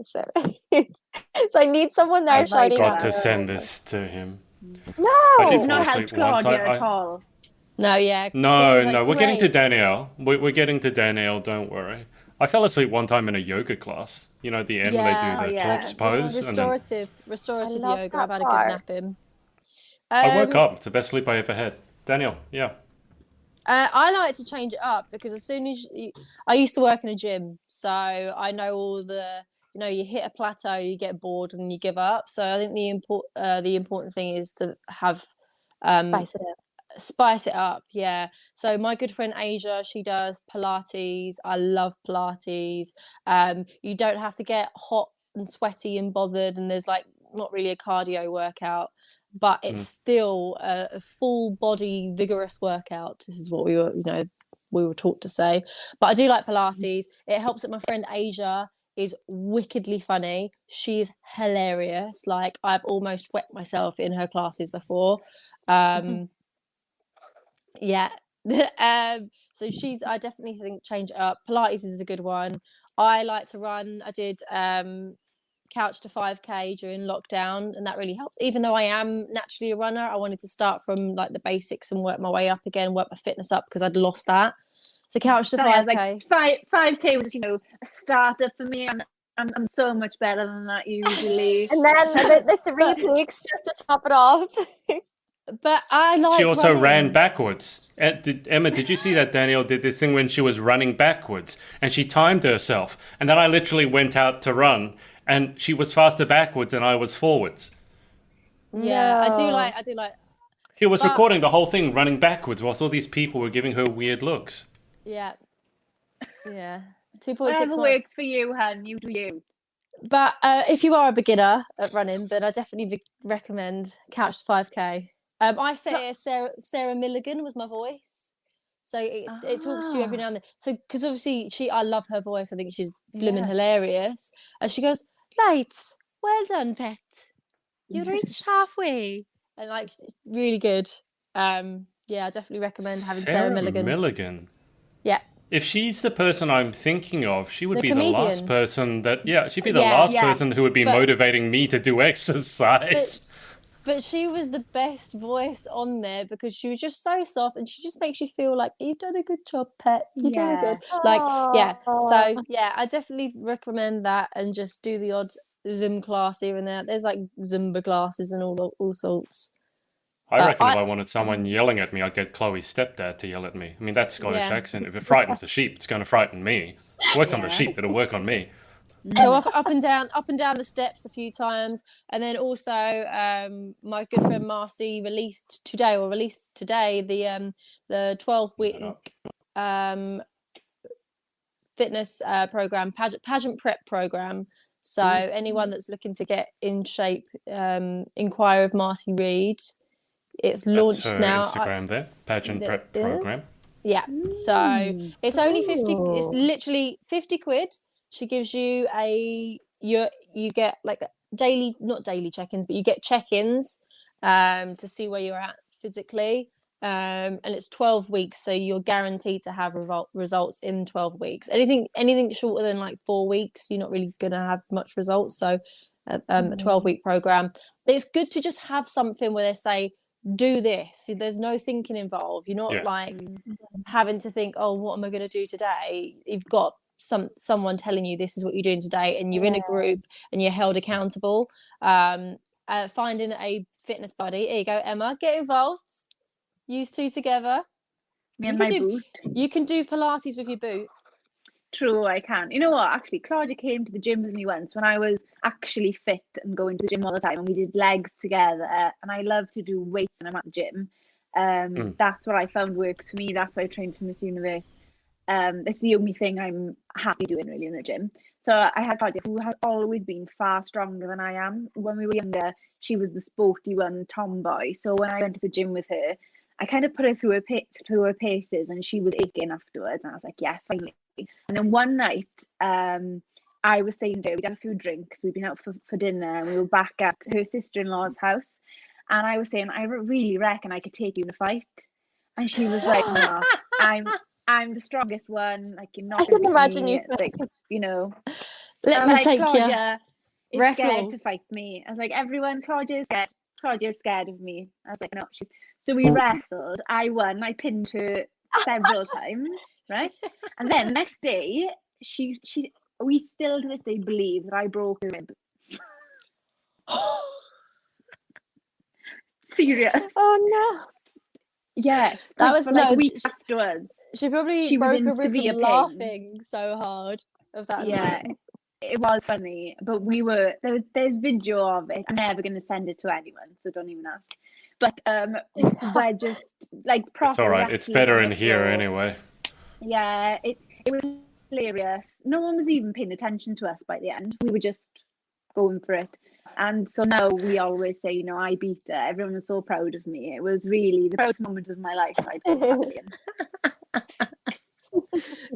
So, so I need someone there shouting. I've got to send this to him. No, I did fall not asleep helped once. Claudia at all. No, yeah. No, we're getting to Danielle. We're getting to Danielle, don't worry. I fell asleep one time in a yoga class. You know, at the end where they do the corpse pose. Restorative yoga. I've had a good nap in. I woke up. It's the best sleep I ever had. Danielle, yeah. I like to change it up because as soon as I used to work in a gym, so I know all the, you hit a plateau, you get bored and you give up. So I think the important thing is to have spice it up. Yeah. So my good friend Asia, she does Pilates. I love Pilates. You don't have to get hot and sweaty and bothered, and there's like not really a cardio workout, but it's still a full body vigorous workout. This is what we were taught to say. But I do like Pilates. It helps that my friend Asia is wickedly funny. She's hilarious. Like, I've almost wet myself in her classes before. Yeah. So I definitely think change it up. Pilates is a good one. I like to run. I did couch to 5K during lockdown, and that really helps. Even though I am naturally a runner, I wanted to start from like the basics and work my way up again, work my fitness up because I'd lost that. So couch to 5K. Like 5K was, a starter for me. I'm so much better than that usually. And then the 3 weeks just to top it off. But I like. She also running. ran backwards. Emma, did you see that Danielle did this thing when she was running backwards and she timed herself? And then I literally went out to run and she was faster backwards than I was forwards. Yeah, I do like. She was recording the whole thing running backwards whilst all these people were giving her weird looks. Yeah. 2.6 Whatever works for you, hun. You do you. But if you are a beginner at running, then I definitely recommend couch to 5K. I say Sarah Milligan was my voice, so it talks to you every now and then. So because obviously I love her voice. I think she's blooming hilarious, and she goes, "Right, well done, pet. You reached halfway," and like really good. I definitely recommend having Sarah Milligan. Yeah. If she's the person I'm thinking of, she would be comedian. the last person she'd be the last person who would be motivating me to do exercise. But she was the best voice on there because she was just so soft and she just makes you feel like you've done a good job, pet. You're doing good. Like, So, I definitely recommend that and just do the odd Zoom class here and there. There's like Zumba classes and all sorts. I reckon if I wanted someone yelling at me, I'd get Chloe's stepdad to yell at me. I mean, that Scottish accent, if it frightens the sheep, it's going to frighten me. It works on the sheep, it'll work on me. Go up and down the steps a few times, and then also my good friend Marcy released today the 12-week fitness program, pageant prep program. So anyone that's looking to get in shape, inquire of Marcy Reed. It's launched her now. Instagram there, pageant prep program. Yeah, so it's only 50. It's literally 50 quid. She gives you you get like not daily check-ins, but you get check-ins to see where you're at physically. And it's 12 weeks, so you're guaranteed to have results in 12 weeks. Anything shorter than like 4 weeks, you're not really gonna have much results. So a 12-week program. It's good to just have something where they say, do this. There's no thinking involved. You're not like having to think, oh, what am I going to do today? You've got someone telling you this is what you're doing today, and you're in a group and you're held accountable. Finding a fitness buddy. Here you go, Emma. Get involved. Use two together. Me and my boot. You can do Pilates with your boot. True, I can. You know what? Actually, Claudia came to the gym with me once when I was actually fit and going to the gym all the time, and we did legs together. And I love to do weights when I'm at the gym. That's what I found works for me. That's why I trained for Miss Universe. It's the only thing I'm happy doing really in the gym. So I had Claudia, who has always been far stronger than I am. When we were younger, she was the sporty one, tomboy. So when I went to the gym with her, I kind of put her through her paces, and she was aching afterwards. And I was like, yes, finally. And then one night, I was saying to her, we'd had a few drinks, we'd been out for dinner, and we were back at her sister-in-law's house. And I was saying, I really reckon I could take you in a fight. And she was like, no, I'm the strongest one. Like, you're not. I can imagine you. Like, you know. Let me take Claudia you. Is scared to fight me. I was like, everyone, Claudia's scared. Claudia's scared of me. I was like, no, she's. So we wrestled. I won. I pinned her several times, right? And then the next day, we still to this day believe that I broke her rib. Serious. Oh no. Yeah. That was like weeks afterwards. She probably broke her rib from laughing so hard of that. Yeah. Night. It was funny, but there's video of it. I'm never going to send it to anyone, so don't even ask. But we're just like proper. It's all right. It's better in here anyway. Yeah, it was hilarious. No one was even paying attention to us by the end. We were just going for it. And so now we always say, you know, I beat her. Everyone was so proud of me. It was really the proudest moment of my life.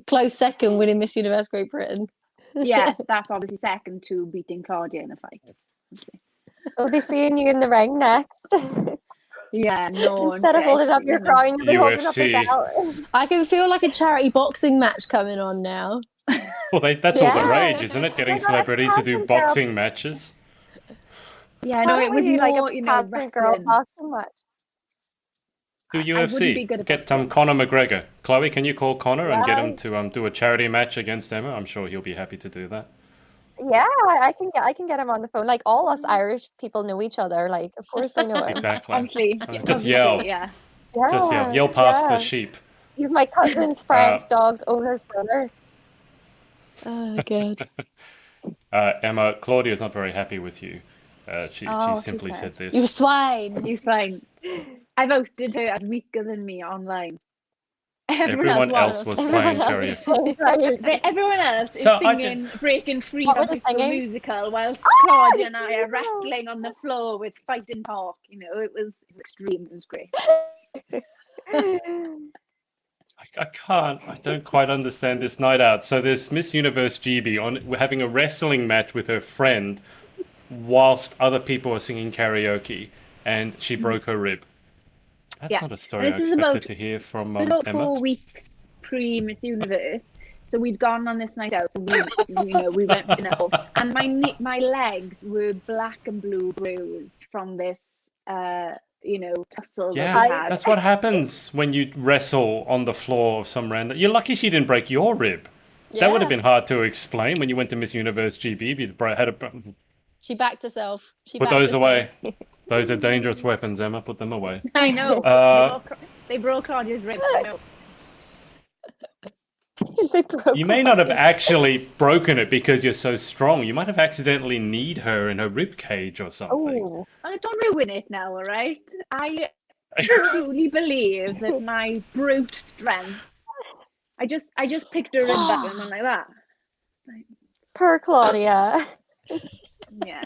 Close second, winning Miss Universe Great Britain. Yeah, that's obviously second to beating Claudia in a fight. Okay. We'll be seeing you in the ring next. Yeah, no. Instead of holding up your crown, you'll be holding up a belt. I can feel like a charity boxing match coming on now. Well, that's all the rage, isn't it? Getting celebrities to do boxing matches. Yeah, no, it was more, like a pastor girl boxing match. Do UFC. Get Conor McGregor. Chloe, can you call Conor and get him to do a charity match against Emma? I'm sure he'll be happy to do that. Yeah, I can get him on the phone. Like, all us Irish people know each other. Like, of course they know him. Exactly. Honestly, just yell. Yeah. Just yell. Yell past the sheep. He's my cousin's friend's dog's owner's brother. Oh, good. Emma, Claudia's not very happy with you. She simply said this. You swine. You swine. I voted her as weaker than me online. Everyone else was playing karaoke. Everyone else is singing Breaking Free from the musical, whilst Claudia and I are wrestling on the floor with fighting talk. You know, it was extreme. It was great. I don't quite understand this night out. So there's Miss Universe GB we're having a wrestling match with her friend whilst other people are singing karaoke, and she broke her rib. That's not a story I expected to hear from Emma. 4 weeks pre-Miss Universe, so we'd gone on this night out, so we went for dinner, and my legs were black and blue bruised from this, tussle. Yeah, that's what happens when you wrestle on the floor of some random. You're lucky she didn't break your rib. Yeah. That would have been hard to explain when you went to Miss Universe GB. You'd had a. She backed herself. Put those away. Those are dangerous weapons, Emma. Put them away. I know. They broke Claudia's rib. I know. You may not have actually broken it because you're so strong. You might have accidentally kneed her in her rib cage or something. Oh, don't ruin it now, all right? I truly believe that my brute strength. I just picked her rib up and went like that. Per Claudia. Yeah.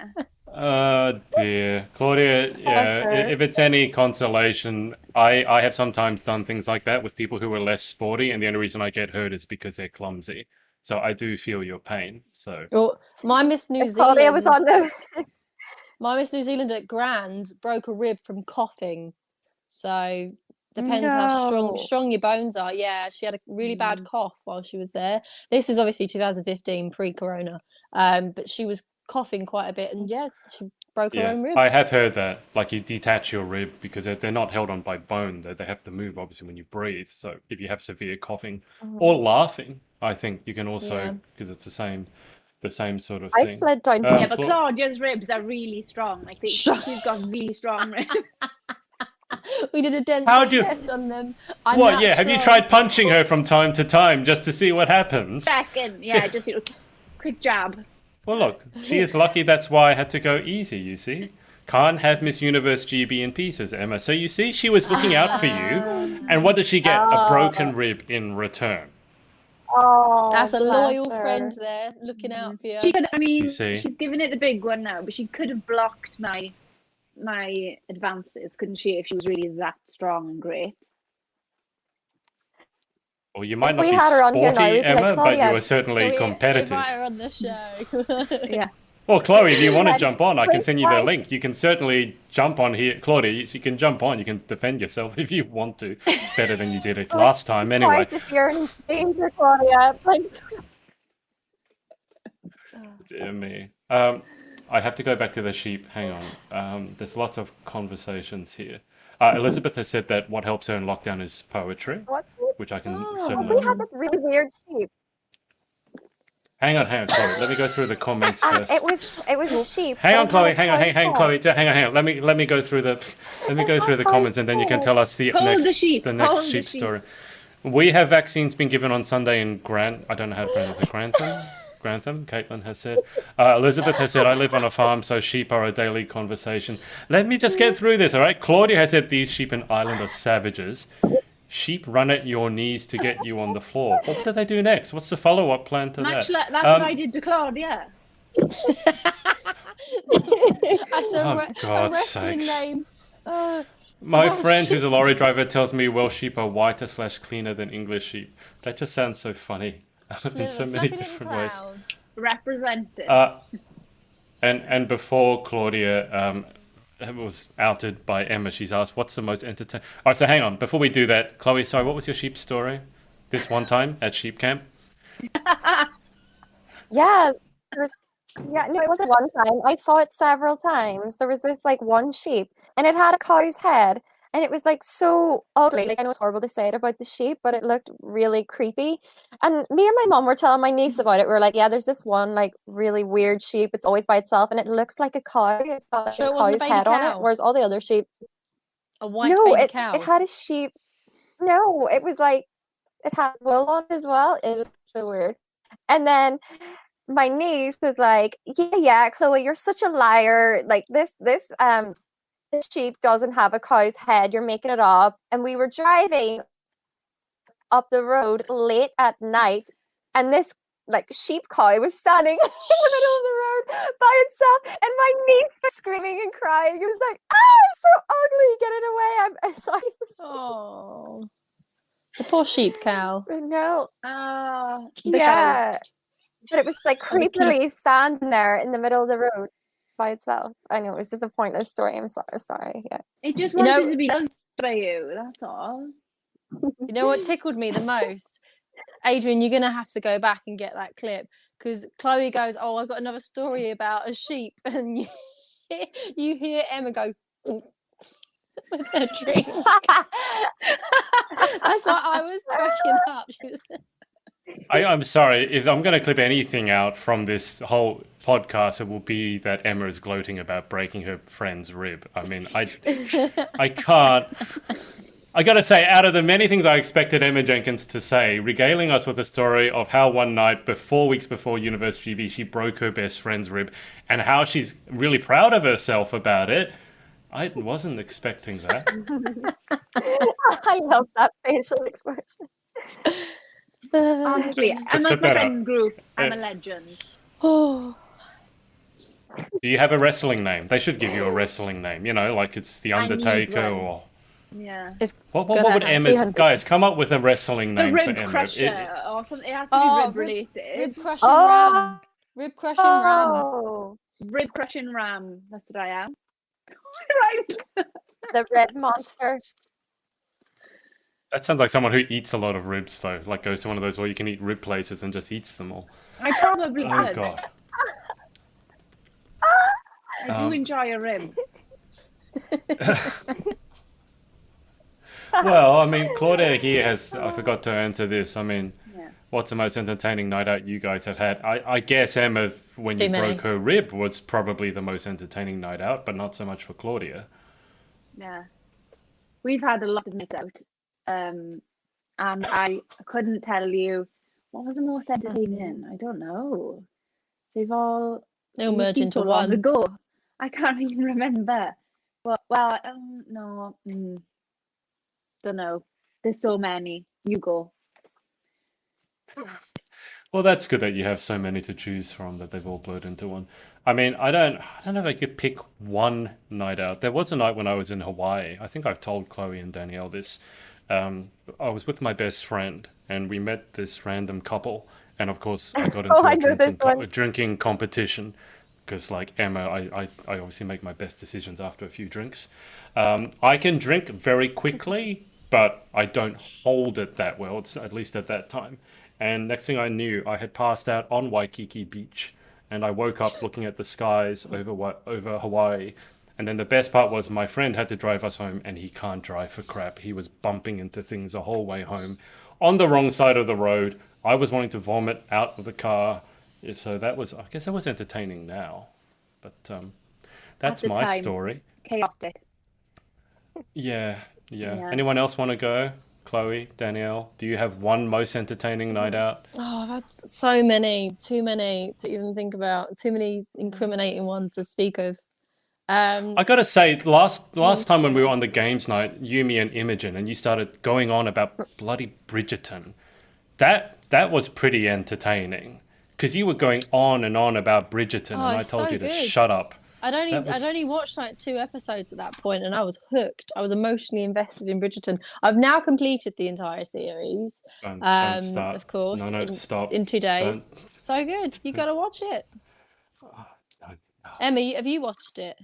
Oh dear, Claudia. Yeah, if it's any consolation, I have sometimes done things like that with people who are less sporty, and the only reason I get hurt is because they're clumsy. So I do feel your pain. So. Well, my Miss New Zealand. Claudia was on the. My Miss New Zealand at Grand broke a rib from coughing. So depends how strong your bones are. Yeah, she had a really bad cough while she was there. This is obviously 2015, pre-corona. But she was coughing quite a bit, and yeah, she broke her own rib. I have heard that. Like you detach your rib because they're not held on by bone. They have to move obviously when you breathe. So if you have severe coughing or laughing, I think you can also because it's the same sort of I thing. slid down. Yeah, but Claudia's ribs are really strong. Like she's got really strong ribs. We did a density test on them. What? Yeah, have you tried punching her from time to time just to see what happens? Second, yeah, just quick jab. Well, look, she is lucky. That's why I had to go easy. You see, can't have Miss Universe GB in pieces, Emma. So you see, she was looking out for you, and what does she get? A broken rib in return. Oh, that's a loyal friend there, looking out for you. She could, she's given it the big one now, but she could have blocked my advances, couldn't she, if she was really that strong and great? Well, you might not be sporty, Emma, but you are certainly competitive. Invite her on the show. Yeah. Well, Chloe, if you want to jump on, I can send you the link. You can certainly jump on here. Claudia, you can jump on. You can defend yourself if you want to. Better than you did it last time, anyway. If you're in danger, Claudia. Dear me. I have to go back to the sheep. Hang on. There's lots of conversations here. Elizabeth has said that what helps her in lockdown is poetry, which I can certainly... We had this really weird sheep. Hang on, Chloe. Let me go through the comments first. It was a sheep. Hang on, Chloe. Hang on, Chloe. Hang on. Let me go through the comments, and then you can tell us the next sheep story. We have vaccines being given on Sunday in I don't know how to pronounce it. Grantham, Caitlin has said. Elizabeth has said, I live on a farm, so sheep are a daily conversation. Let me just get through this, all right? Claudia has said, these sheep in Ireland are savages. Sheep run at your knees to get you on the floor. What do they do next? What's the follow-up plan to that? That's what I did to Claudia. That's a wrestling name. My friend who's a lorry driver tells me Welsh sheep are whiter / cleaner than English sheep. That just sounds so funny. In so many different ways. Represented. And before Claudia was outed by Emma, she's asked, what's the most entertaining... All right, so hang on. Before we do that, Chloe, sorry, what was your sheep story this one time at sheep camp? Yeah, no, it wasn't one time. I saw it several times. There was this one sheep, and it had a cow's head. And it was so ugly. I know it's horrible to say it about the sheep, but it looked really creepy. And me and my mom were telling my niece about it. We were like, yeah, there's this one really weird sheep. It's always by itself, and it looks like a cow. It's got a cow's head on it, whereas all the other sheep. A white baby cow. It had a sheep. No, it was it had wool on it as well. It was so weird. And then my niece was like, yeah, Chloe, you're such a liar. This sheep doesn't have a cow's head. You're making it up. And we were driving up the road late at night, and this sheep cow was standing in the middle of the road by itself, and my niece was screaming and crying. It was like, it's so ugly. Get it away. I'm sorry. Oh, the poor sheep cow. No. Yeah. But it was creepily standing there in the middle of the road by itself. I know, it was just a pointless story. I'm sorry. Yeah. It just wanted to be loved by you, that's all. You know what tickled me the most? Adrian, you're going to have to go back and get that clip, because Chloe goes, oh, I've got another story about a sheep, and you hear Emma go with her drink. That's why I was cracking up. I'm sorry, if I'm going to clip anything out from this whole podcast, it will be that Emma is gloating about breaking her friend's rib. I mean, I can't. I got to say, out of the many things I expected Emma Jenkins to say, regaling us with a story of how one night, 4 weeks before Universe GB, she broke her best friend's rib, and how she's really proud of herself about it, I wasn't expecting that. I love that facial expression. Honestly, amongst my friend group, I'm a legend. Oh. Do you have a wrestling name? They should give you a wrestling name, like it's The Undertaker or... Yeah. What would Emma's... Guys, come up with a wrestling name for Emma. The Rib Crusher or something. It has to be rib-related. Rib Crushing Ram. Rib Crushing Ram. Rib Crushing Ram. That's what I am. Right. The Red Monster. That sounds like someone who eats a lot of ribs, though. Goes to one of those where you can eat rib places and just eats them all. I probably Oh, could. God. I do enjoy a rib. Well, I mean, Claudia here has. I forgot to answer this. I mean, Yeah. what's the most entertaining night out you guys have had? I guess Emma, when you Too many. broke her rib, was probably the most entertaining night out, but not so much for Claudia. Yeah. We've had a lot of nights out. And I couldn't tell you what was the most entertaining. I don't know. They've all They'll merge seem into so long one. ago. I can't even remember. Well, no. Don't know. There's so many. You go. Well, that's good that you have so many to choose from that they've all blurred into one. I mean, I don't know if I could pick one night out. There was a night when I was in Hawaii. I think I've told Chloe and Danielle this. I was with my best friend, and we met this random couple, and of course I got into Oh, I a know this one. drinking competition, because like Emma, I obviously make my best decisions after a few drinks. I can drink very quickly, but I don't hold it that well, at least at that time. And next thing I knew, I had passed out on Waikiki Beach, and I woke up looking at the skies over Hawaii. And then the best part was my friend had to drive us home, and he can't drive for crap. He was bumping into things the whole way home on the wrong side of the road. I was wanting to vomit out of the car. Yeah, so I guess that was entertaining now. But At that's the my time, story. chaotic. Yeah. Yeah. Anyone else want to go? Chloe, Danielle, do you have one most entertaining night out? Oh, that's so many. Too many to even think about. Too many incriminating ones to speak of. I gotta say, last time when we were on the games night, Yumi and Imogen, and you started going on about bloody Bridgerton, that was pretty entertaining because you were going on and on about Bridgerton, Oh, and I it's told so you to good. shut up. I'd was- only watched like 2 episodes at that point, and I was hooked. I was emotionally invested in Bridgerton. I've now completed the entire series. Don't start. Of course, No, stop. in 2 days. Don't. So good. You got to watch it. Oh, no. Emma, have you watched it?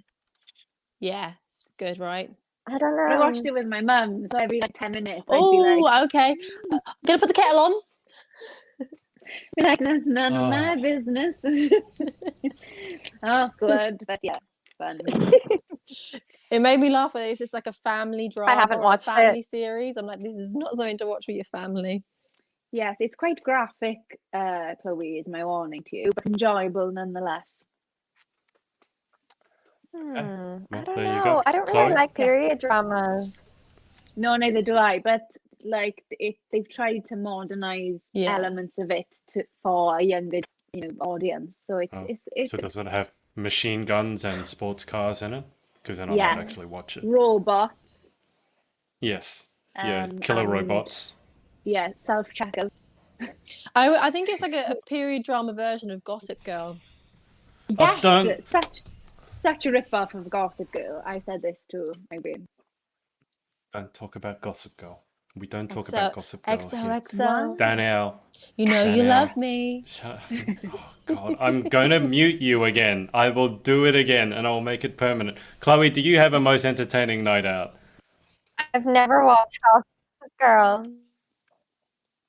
Yeah, it's good, right? I don't I know. watched it with my mum, so every like 10 minutes I'd be like, Oh, okay. I'm gonna put the kettle on. that's none of my Oh. business. Oh, good. But yeah, fun. It made me laugh when it's just like a family drama haven't or a watched family it. series. I'm like, this is not something to watch with your family. Yes, it's quite graphic, Chloe, is my warning to you, but enjoyable nonetheless. I Well, don't there you know. go. I don't Chloe? really like period dramas. No, neither do I, but like they've tried to modernize Yeah. elements of it for a younger, audience. So Oh, it's so does it have machine guns and sports cars in it? Because then I might Yes. actually watch it. robots. Yes. Yeah, And killer robots. Yeah, self-checkouts. I think it's like a period drama version of Gossip Girl. Yes, don't- such a rip-off of Gossip Girl. I said this to my brain. Don't talk about Gossip Girl. We don't talk XO, about Gossip Girl here. XOXO. Danielle. You know you Danielle. love me. Shut Oh, God. I'm going to mute you again. I will do it again, and I'll make it permanent. Chloe, do you have a most entertaining night out? I've never watched Gossip Girl.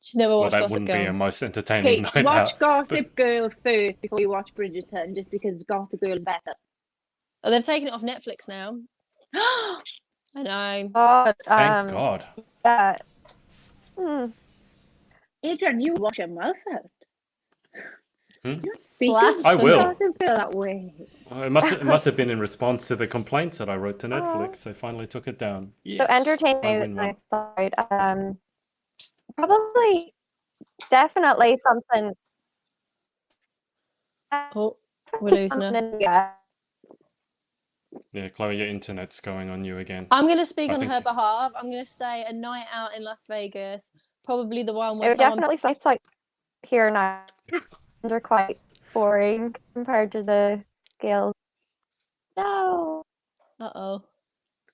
She's never Well, watched that Gossip wouldn't Girl. be a most entertaining Okay, night watch out. Gossip Girl first before you watch Bridgerton, just because Gossip Girl is better. Oh, they've taken it off Netflix now. I know. God, Thank God. yeah. Adrian, you wash your mouth out. Hmm? You speak Blasphemy. I will. Gossip Girl that way. It must have been in response to the complaints that I wrote to Netflix. They finally took it down. So Yes, entertainment I win one. side, probably, definitely something. Oh, we're losing her. Yeah. Yeah, Chloe, your internet's going on you again. I'm going to speak I on think- her behalf. I'm going to say a night out in Las Vegas. Probably the one It where would someone... definitely say it's like here now. They're quite boring compared to the guild. No. Uh-oh.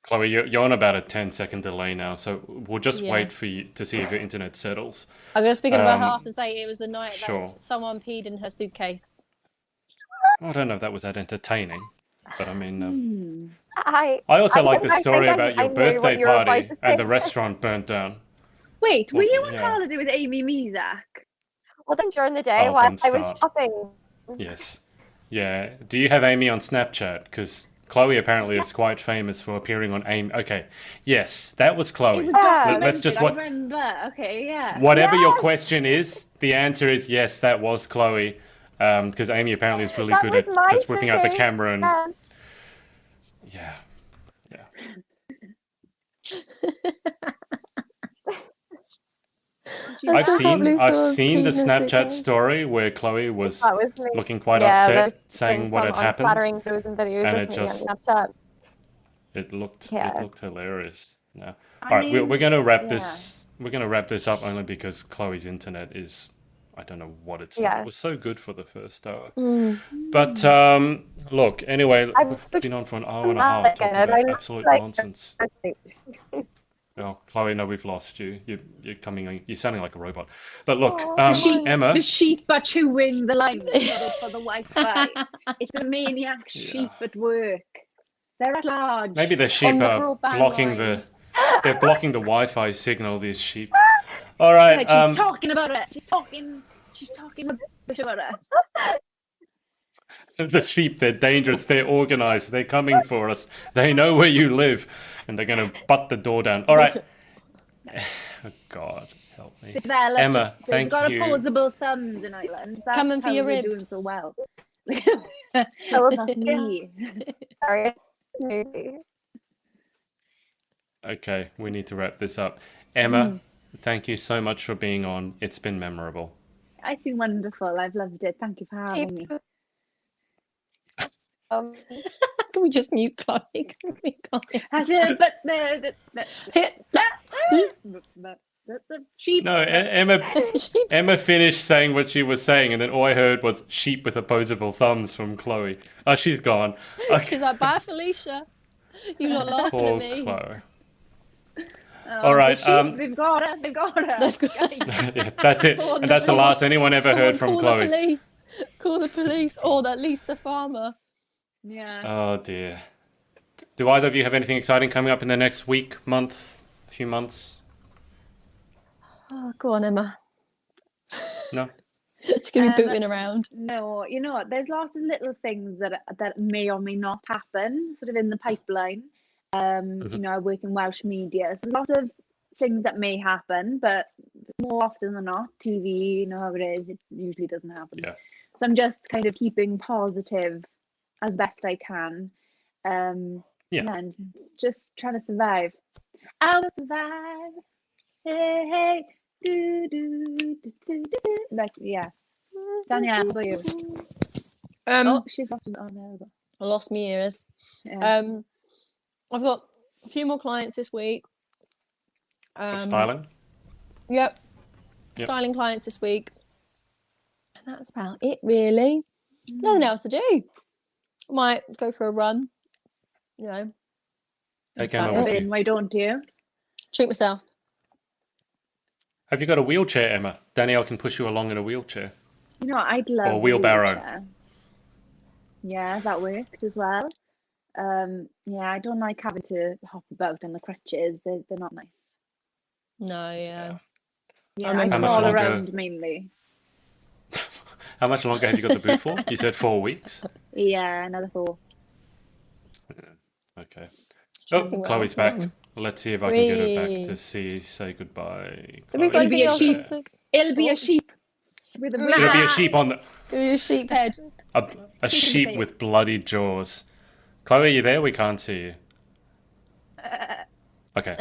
Chloe, you're on about a 10-second delay now, so we'll just Yeah. wait for you to see if your internet settles. I'm going to speak on her Um, behalf and say it was the night sure. that someone peed in her suitcase. I don't know if that was that entertaining, but I mean, I I like the think story I about your knew what birthday you were about party to and the say. restaurant burnt down. Wait, were Well, you on yeah. holiday with Amy Mizak? Well, then during the day Oh, while don't I was start. shopping. Yes. Yeah. Do you have Amy on Snapchat? Because Chloe apparently is quite famous for appearing on Amy. Okay. Yes, that was It Chloe. was Let's documented, just I remember. Okay, yeah. whatever your question is, the answer is yes, that was Chloe. Because Amy apparently is really That good was at my just whipping out the thing. camera and Yeah. yeah. I've seen the Snapchat story where Chloe was That was me. looking quite Yeah, there's upset, saying been what some had happened, unflattering photos and videos and of it me just on Snapchat. it looked Yeah. hilarious. No. I All right, we're mean, gonna wrap yeah. this. We're gonna wrap this up only because Chloe's internet is. I don't know what it's done. Yeah. It was so good for the first hour. Mm. But look, anyway, I'm we've so been on for an hour and a half talking again. about I absolute like nonsense. Oh, Chloe, no, we've lost you. You're coming. You're sounding like a robot. But look, Emma. The sheep are chewing the line for the Wi-Fi. It's the maniac sheep at work. They're at large. Maybe the sheep On the are broadband blocking lines. they're blocking the Wi-Fi signal. These sheep. All right. Right, she's talking about it. She's talking about it. The sheep, they're dangerous. They're organized. They're coming for us. They know where you live, and they're going to butt the door down. All right. Oh, God, help me. Developed. Emma, So thank got you. opposable thumbs in Ireland. That's Coming for how your we're doing ribs. so well. Oh, That's me. Sorry. Okay, we need to wrap this up. Emma, thank you so much for being on. It's been memorable. It's been wonderful. I've loved it. Thank you for having me. Can we just mute Chloe? Can we go? But the sheep. No, Emma finished saying what she was saying, and then all I heard was sheep with opposable thumbs from Chloe. Oh, she's gone. Okay. She's like, bye, Felicia. You're not laughing Poor at me. Chloe. Oh, All right. the sheep, they've got her. Yeah, that's it. And that's the last anyone ever heard from call Chloe. The police. Call the police, or at least the farmer. Yeah. Oh dear. Do either of you have anything exciting coming up in the next week, month, few months? Oh, go on, Emma. No? She's going to be booting around. No, you know what? There's lots of little things that may or may not happen, sort of in the pipeline. You know, I work in Welsh media, so lots of things that may happen, but more often than not, TV, you know how it is, it usually doesn't happen. Yeah. So I'm just kind of keeping positive as best I can. And just trying to survive. I'll survive. Hey, hey, like, yeah. Danielle, how about you? She's lost. Oh no, I lost my ears. yeah. I've got a few more clients this week. For styling? Yep. Yep. Styling clients this week. And that's about it, really. Nothing else to do. Might go for a run. You know. Take Emma with you. Why don't you? Treat myself. Have you got a wheelchair, Emma? Danielle can push you along in a wheelchair. You know, I'd love Or wheelbarrow. wheelchair. Yeah, that works as well. Yeah, I don't like having to hop about on the crutches. They're not nice. No, yeah. Yeah, I I remember crawl how much around mainly. How much longer have you got the boot for? You said 4 weeks? Yeah, another 4. Okay. Trying Oh, to think what Chloe's else back. is on. Let's see if I can get her Whee! back to say goodbye. Have we got Chloe. anything else sheep. to talk? It'll be a sheep with a There'll be a sheep on the Give me a sheep head. a sheep with bloody jaws. Chloe, are you there? We can't see you. Okay.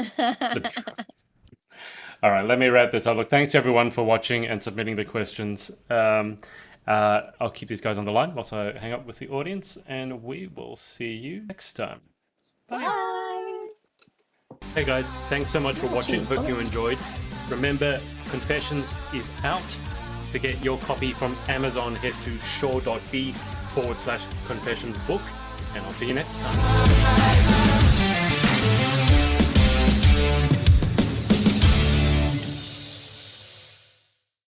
All right, let me wrap this up. Look, thanks everyone for watching and submitting the questions. I'll keep these guys on the line whilst I hang up with the audience, and we will see you next time. Bye. Hey guys, thanks so much for watching. Hope you enjoyed. Remember, Confessions is out. To get your copy from Amazon, head to shaw.b/confessionsbook, and I'll see you next time.